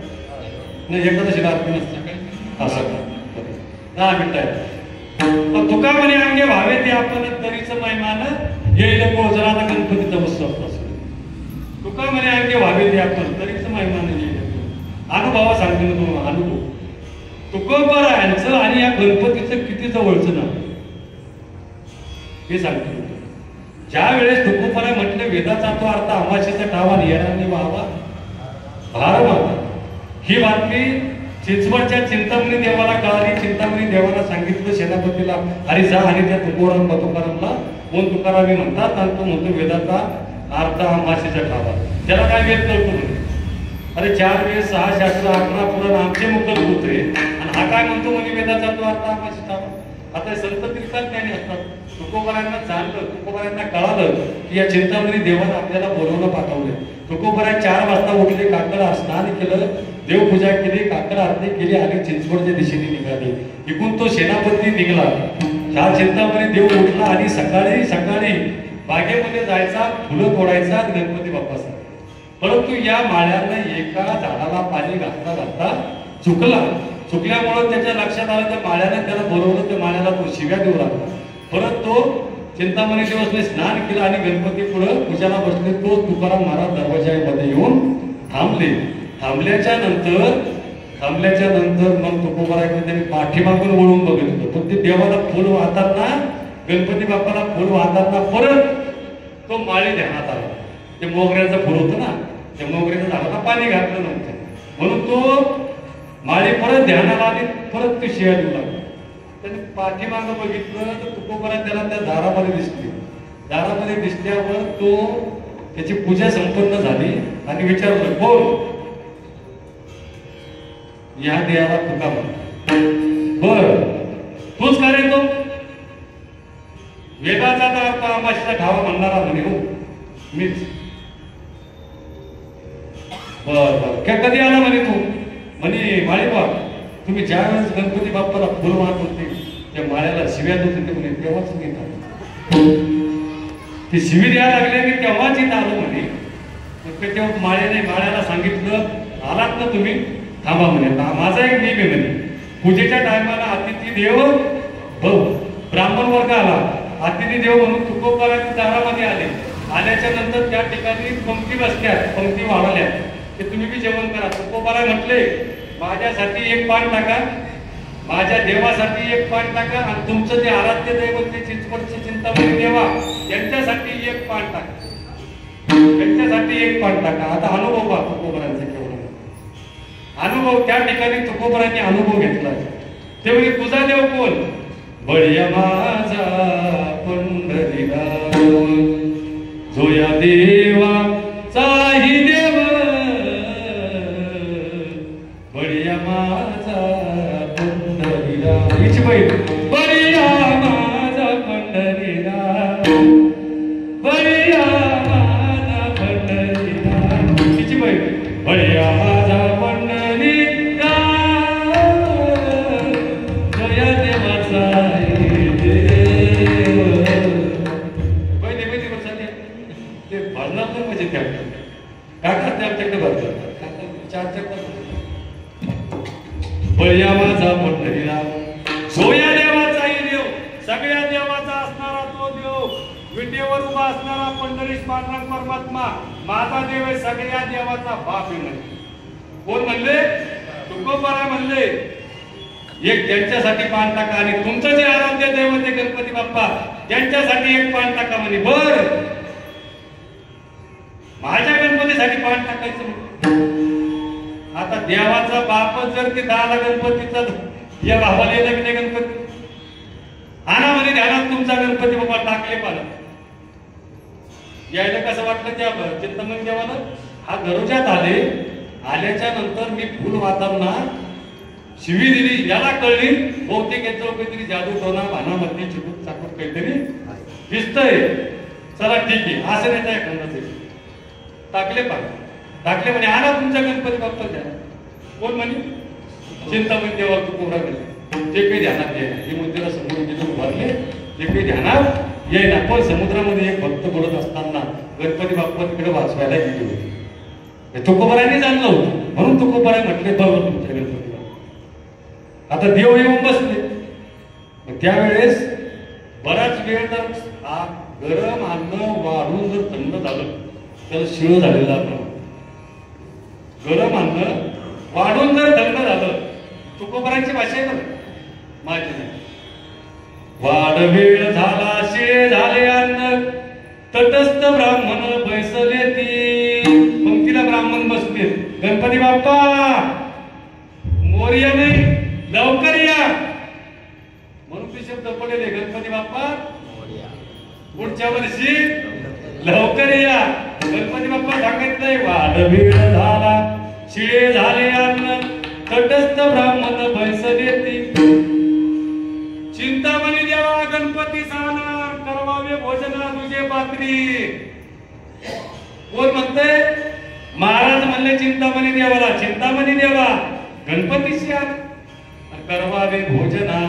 नाही, एकादशीला आरती नसते का? असं का? 10 मिनिटं आहे. तुका म्हणे अंगे व्हावे ते आपण तरीच महिमान येईल पोहोचला. गणपतीचा उत्सव असतो. तुका म्हणे अंगे व्हावे ते आपण तरीच महिमान येईल. अनुभवा सांगतो ना तुम्हाला. अनुभव तुकोबारायांचं आणि या गणपतीचं किती जवळचं नाव हे सांगतो. ज्या वेळेस तुकोबारा म्हटले वेदाचा तो अर्थ अमाशीचा ठावा नियरांनी व्हावा भार माता, ही बातमी चिंचवडच्या चिंतामणी देवाला कळाली. चिंतामणी देवाला सांगितलं सेनापतीला, अरे जा आणि त्या तुकारामला कोण तुकारामी म्हणतात आणि तो म्हणतो वेदाचा अर्थ अमाशीचा ठावा. त्याला काय वेद करतो म्हणे? अरे 4 वेद 6 शास्त्र 11 पुराण आमचे मुक्त होते आणि हा काय म्हणतो म्हणे वेदाचा तो अर्थ अमाशीचा ठावा. आता संत तीर्थज्ञानी असतात. तुकोबारांना जाणलं, तुकोबारांना कळालं की या चिंतामणी देवानं आपल्याला बोलवलं पाठवलं. तुकोबारा 4 वाजता उठले, काकड स्नान केलं, देवपूजा केली, काकड आरती केली आणि चिंचवडच्या दिशेने निघाली. इकडून तो सेनापती निघाला. ह्या चिंतामणी देव उठला आणि सकाळी बागेमध्ये जायचा, फुलं तोडायचा गणपती बाप्पाचा. परंतु या माळ्यानं एका झाडाला पाणी घालता चुकल्यामुळे त्याच्या लक्षात आलं त्या माळ्याने त्याला बोलवलं. त्या माळ्याला तो शिव्या देऊ लागला. परत तो चिंतामणी देवाने स्नान केलं आणि गणपती पुढे पूजाला बसले. तो तुकाराम महाराज दरवाजामध्ये येऊन थांबले. थांबल्याच्या नंतर मग तुकोबाराकडे त्यांनी पाठीमागून वळून बघितलं. पण ते देवाला फुल वाहताना, गणपती बाप्पाला फुल वाहताना परत तो माळी ध्यानात आला. ते मोगऱ्याचं फुल होतं ना, त्या मोगऱ्याच्या झाडाला पाणी घातलं नव्हतं म्हणून तो माळी परत ध्यानाला आली. परत ती शिया देऊ लागला. त्याने पाठीमागं बघितलं तर तुकोबारा त्याला त्या दारामध्ये दिसली. दारामध्ये दिसल्यावर तो त्याची पूजा संपन्न झाली आणि विचारलं, बोल या देवाला तुका म्हण. बर तूच का रे? तो वेदाचा अर्थ अमाशीचा ठावा म्हणणारा म्हणे. हो मीच. बर कधी आला म्हणे तू? म्हणे माळीबा तुम्ही ज्या वेळेस गणपती बाप्पाला फुल वाहत होते, त्या माळ्याला शिव्या देत होते म्हणे, तेव्हाच मी ती शिवी द्यायला लागले मी तेव्हाच इथं आलो म्हणे. तेव्हा माळ्याला सांगितलं, आलात ना तुम्ही, थांबा म्हणे. माझा एक नियम आहे म्हणे, पूजेच्या टायमाला अतिथी देव ब्राह्मण वर्ग आला, अतिथी देव म्हणून तुकोबाराच्या दारामध्ये आले. आल्याच्या नंतर त्या ठिकाणी पंक्ती बसल्या, पंक्ती वाढवल्या की तुम्ही बी जेवण करा. तुकोबारा म्हटले, माझ्यासाठी एक पान टाका, माझ्या देवासाठी एक पान टाका आणि तुमचं जे आराध्य दैवत ते चिंचवडचे चिंतामणी देवा यांच्यासाठी एक पान टाका, त्यांच्यासाठी एक पान टाका. आता अनुभव पहा तुकोबारांचा केवढा अनुभव. त्या ठिकाणी तुकोबारांनी अनुभव घेतला. ते म्हणजे तुझा देव कोण? बळीया माझा पंढरीला पंढरीनाथ बळीया माझा पंढरीनाथ तिची बहीण बळीया माझा पंढरीनाथ जय देवाचा ते भजनात पण म्हणजे त्या काका ते आमच्याकडे भरतात बळीया माझा पंढरीनाथ सोया देवाचाही देव सगळ्या देवाचा असणारा तो देव विटेवर उभा असणारा पंढरीश पांडुरंग परमात्मा माझा देव आहे सगळ्या देवाचा बाप आहे म्हणजे कोण म्हणले तुकोबाराय म्हणले एक त्यांच्यासाठी पान टाका आणि तुमचं जे आराध्य दैवत आहे गणपती बाप्पा त्यांच्यासाठी एक पान टाका म्हणे बर माझ्या गणपतीसाठी पान टाकायचं आता देवाचा बापच जर ते 10 गणपतीचा या भावाला येला की नाही गणपती आणा म्हणे ध्यानात तुमचा गणपती बाप्पा टाकले पाला यायला कसं वाटलं त्या चिंतामणी देवाला हा दरोज्यात आल्याच्या नंतर मी फुल वातावरणा शिवी दिली याला कळली बहुतेक याचं काहीतरी जादू टोना भानामध्ये चिकून चाकून काहीतरी दिसतंय चला ठीक आहे असं नाही त्या एखादा टाकले म्हणे आणा तुमचा गणपती बाप्पा द्या कोण म्हणे चिंतामणी देवा तू कोणा गेले ते काही ध्यानात येईना हे मंदिरा समोर जिथून उभारले ते काही ध्यानात येईना पण समुद्रामध्ये एक भक्त बोलत असताना गणपती बाप्पा तिकडे वाचवायला गेले होते तुकोबारायने जाणलं होतं म्हणून तुकोबाराय म्हटले बरोबर तुमच्या गणपती बाप्पा आता देव येऊन बसले त्यावेळेस बराच वेळ जर गरम अन्न वाढून जर थंड झालं त्याला शिळ झालेला गरम अन्न वाढून जर थंड झालं तुकोबारांची भाषा आहे ना माझी नाही वाढ वेळ झाला शिळे झाले अन्न तटस्थ ब्राह्मण बैसले ती पंक्तीला ब्राह्मण बसले गणपती बाप्पा मोर्या नाही लवकर या म्हणून ते शब्द पडले गणपती बाप्पा पुढच्या वर्षी लवकर या गणपती बाप्पा सांगितलंय वाढ वेळ झाला शिळे झाले अन्न तटस्थ ब्राह्मण बैसले ती चिंतामणी देवा गणपती साना करवावे भोजना तुझे पात्री कोण म्हणते महाराज म्हणले चिंतामणी देवा गणपतीशी करवावे भोजना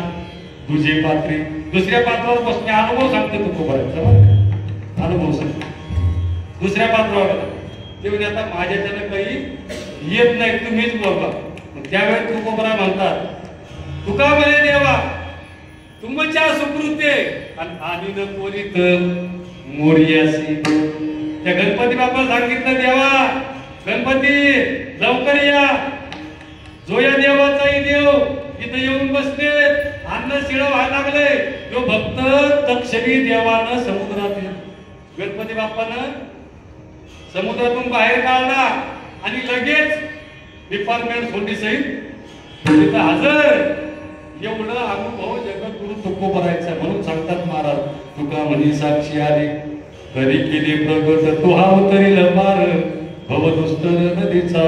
तुझे पात्री दुसऱ्या पात्रावर बसणे अनुभव सांगतो तू खूप अनुभव सांगतो दुसऱ्या पात्रावर ते म्हणजे आता माझ्याच्यानं काही येत नाही तुम्हीच बोलवा त्यावेळेस तुकोबरा म्हणतात तुका म्हणे देवा तुमच्या सुकृते आणि न कोणीत मोर्यासी त्या गणपती बाप्पा सांगितलं देवा गणपती लवकर या जो या देवाचाही देव इथं येऊन बसले अन्न शिळ व्हायला लागले जो भक्त तक्षणी देवानं समुद्रात गणपती बाप्पानं समुद्रातून बाहेर काढला आणि लगेच डिपार्टमेंट सोंडी सहित तिथं हजर एवढं अनुभव जगद्गुरु तुकोबारायचा म्हणून सांगतात महाराज तुका म्हणी साक्षी आली तरी केली प्रगट तू हा उतरील पार भवदुस्तर नदीचा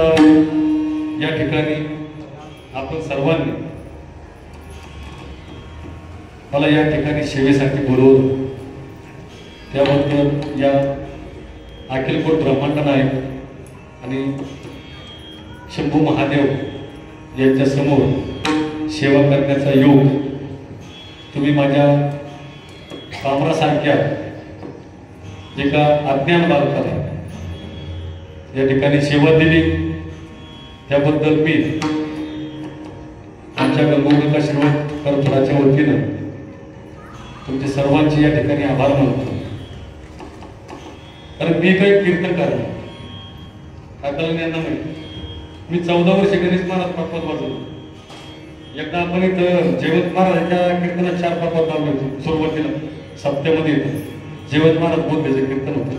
या ठिकाणी आपण सर्वांनी मला या ठिकाणी सेवेसाठी बोलवलं त्याबद्दल या अखिलकोट ब्रह्मांड नायक आणि शंभू महादेव यांच्या समोर सेवा करण्याचा योग तुम्ही माझ्या कामरासारख्या एका अज्ञान बालकाला या ठिकाणी सेवा दिली त्याबद्दल मी आमच्या गंगोबाई आशीर्वाद फळाच्या वतीनं तुमचे सर्वांचे या ठिकाणी आभार मानतो कारण मी काही कीर्तनकार नाही यांना माहिती मी 14 वर्ष गणेश महाराज पापत वाजवलो एकदा आपण इथं जयवंत महाराजांच्या कीर्तनात 4 पापत लावले होते सुरुवातीला सप्त्यामध्ये येतं जयवंत महाराज बोधायचं कीर्तन होतं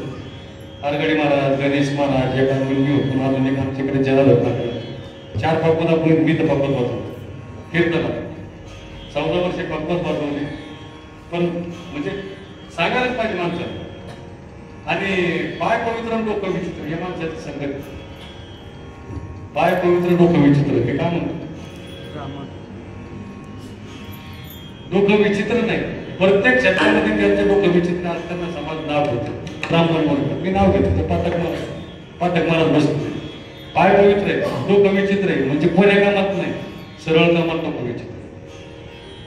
आरगडी महाराज गणेश महाराज एका मुलगी होतो अजून एक आमच्याकडे जरा होता 4 पापत आपण मी तर पापत वाजवलो कीर्तनात 14 वर्ष पापत वाजवले पण म्हणजे सांगायलाच पाहिजे माणसं आणि पाय पवित्र डोकं विचित्र या माणसाची संगत पाय पवित्र डोकं विचित्र हे काय म्हणतो डोकं विचित्र नाही प्रत्येक क्षेत्रामध्ये त्यांचे डोकं विचित्र असताना समाज नाव घेतो. ब्राह्मण वर्ग मी नाव घेतो तर पाठक महाराज बसतो. पाय पवित्र आहे, डोकं विचित्र आहे, म्हणजे कोण्या कामात नाही, सरळ कामात डोकं विचित्र.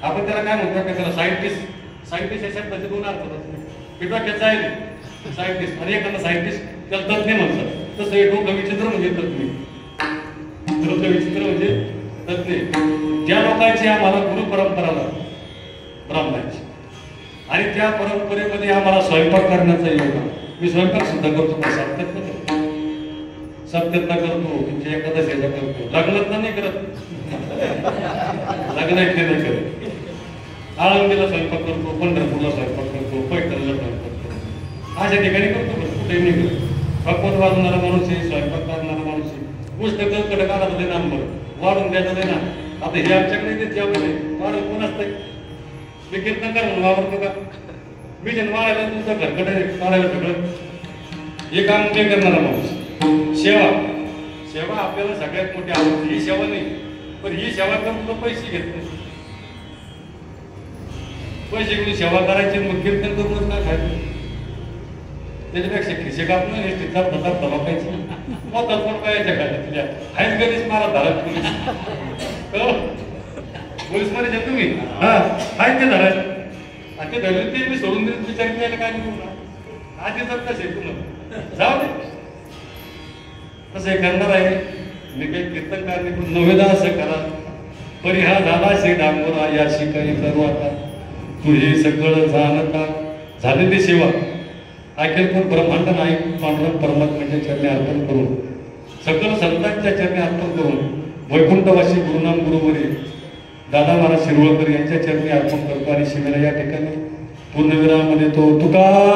आपण त्याला काय म्हणतो का त्याला सायंटिस्ट या शब्दाचे दोन अर्थ असतात. डोक्याचा आहे सायंटिस्ट आणि एखादा सायंटिस्ट त्याला तज्ञ म्हणतात. तसं हे डोकं विचित्र म्हणजे तज्ञ. डोकं विचित्र म्हणजे तज्ञ. ज्या लोकांची आम्हाला गुरु परंपरा ब्राह्मणांची आणि त्या परंपरेमध्ये आम्हाला स्वयंपाक करण्याचा योग. मी स्वयंपाक सुद्धा करतो, सप्त्यातला करतो, तुमच्या एकादशीला करतो, लग्नातला नाही करत. लग्न इथे नाही करत. आळंदीला स्वयंपाक करतो, पंढरपूरला स्वयंपाक करतो, पैठणला स्वयंपाक करतो, अशा ठिकाणी करतो. कुठे नाही करत. भगवत वाजवणारा माणूस आहे, स्वयंपाक करणारा माणूस आहे. पुस्तक कडे काढायचं दे ना, वाढून द्यायचं दे ना. आता हे आमच्याकडे जेवण वाढून कोण असतंय. मी कीर्तनकार म्हणून वावरतो का? मी जन्माला तुमचं घरकडे काढायला सगळं हे काम ते करणारा माणूस. सेवा आपल्याला सगळ्यात मोठी आवडते. ही सेवा नाही, पण ही सेवा करून तो पैसे घेत नाही. पैसे घेऊन सेवा करायची, मग कीर्तन करूनच काय खायचं. त्याच्यापेक्षा खिसे कापणं हे तिथला धडा धमाकायची. मग तत्पर पाहायच्या खाली तुझ्या आहेच गणेश मला धरत पोलीस मध्ये जे तुम्ही हा आहेत ते धरायचं. आणि ते धरले ते मी सोडून देत विचार द्यायला काय नाही. आधी तर कसे तुम्हाला जाऊ दे तसं हे करणार आहे. मी काही कीर्तनकार नाही, पण नवेदा असं करा. परिहा झाला श्री डांगोरा याशी काही करू आता तू हे सगळं जाणता. झालेली सेवा ऐकेल पण ब्रह्मांड नाही पांडुरंग परमात्म्याच्या चरणी अर्पण करून, सकल संतांच्या चरणी अर्पण करून, वैकुंठवासी गुरुनाम गुरुवरी दादा महाराज शिरवळकर यांच्या चरणी अर्पण करतो. आणि शिवेला या ठिकाणी पूर्णविराम देतो. तुकाराम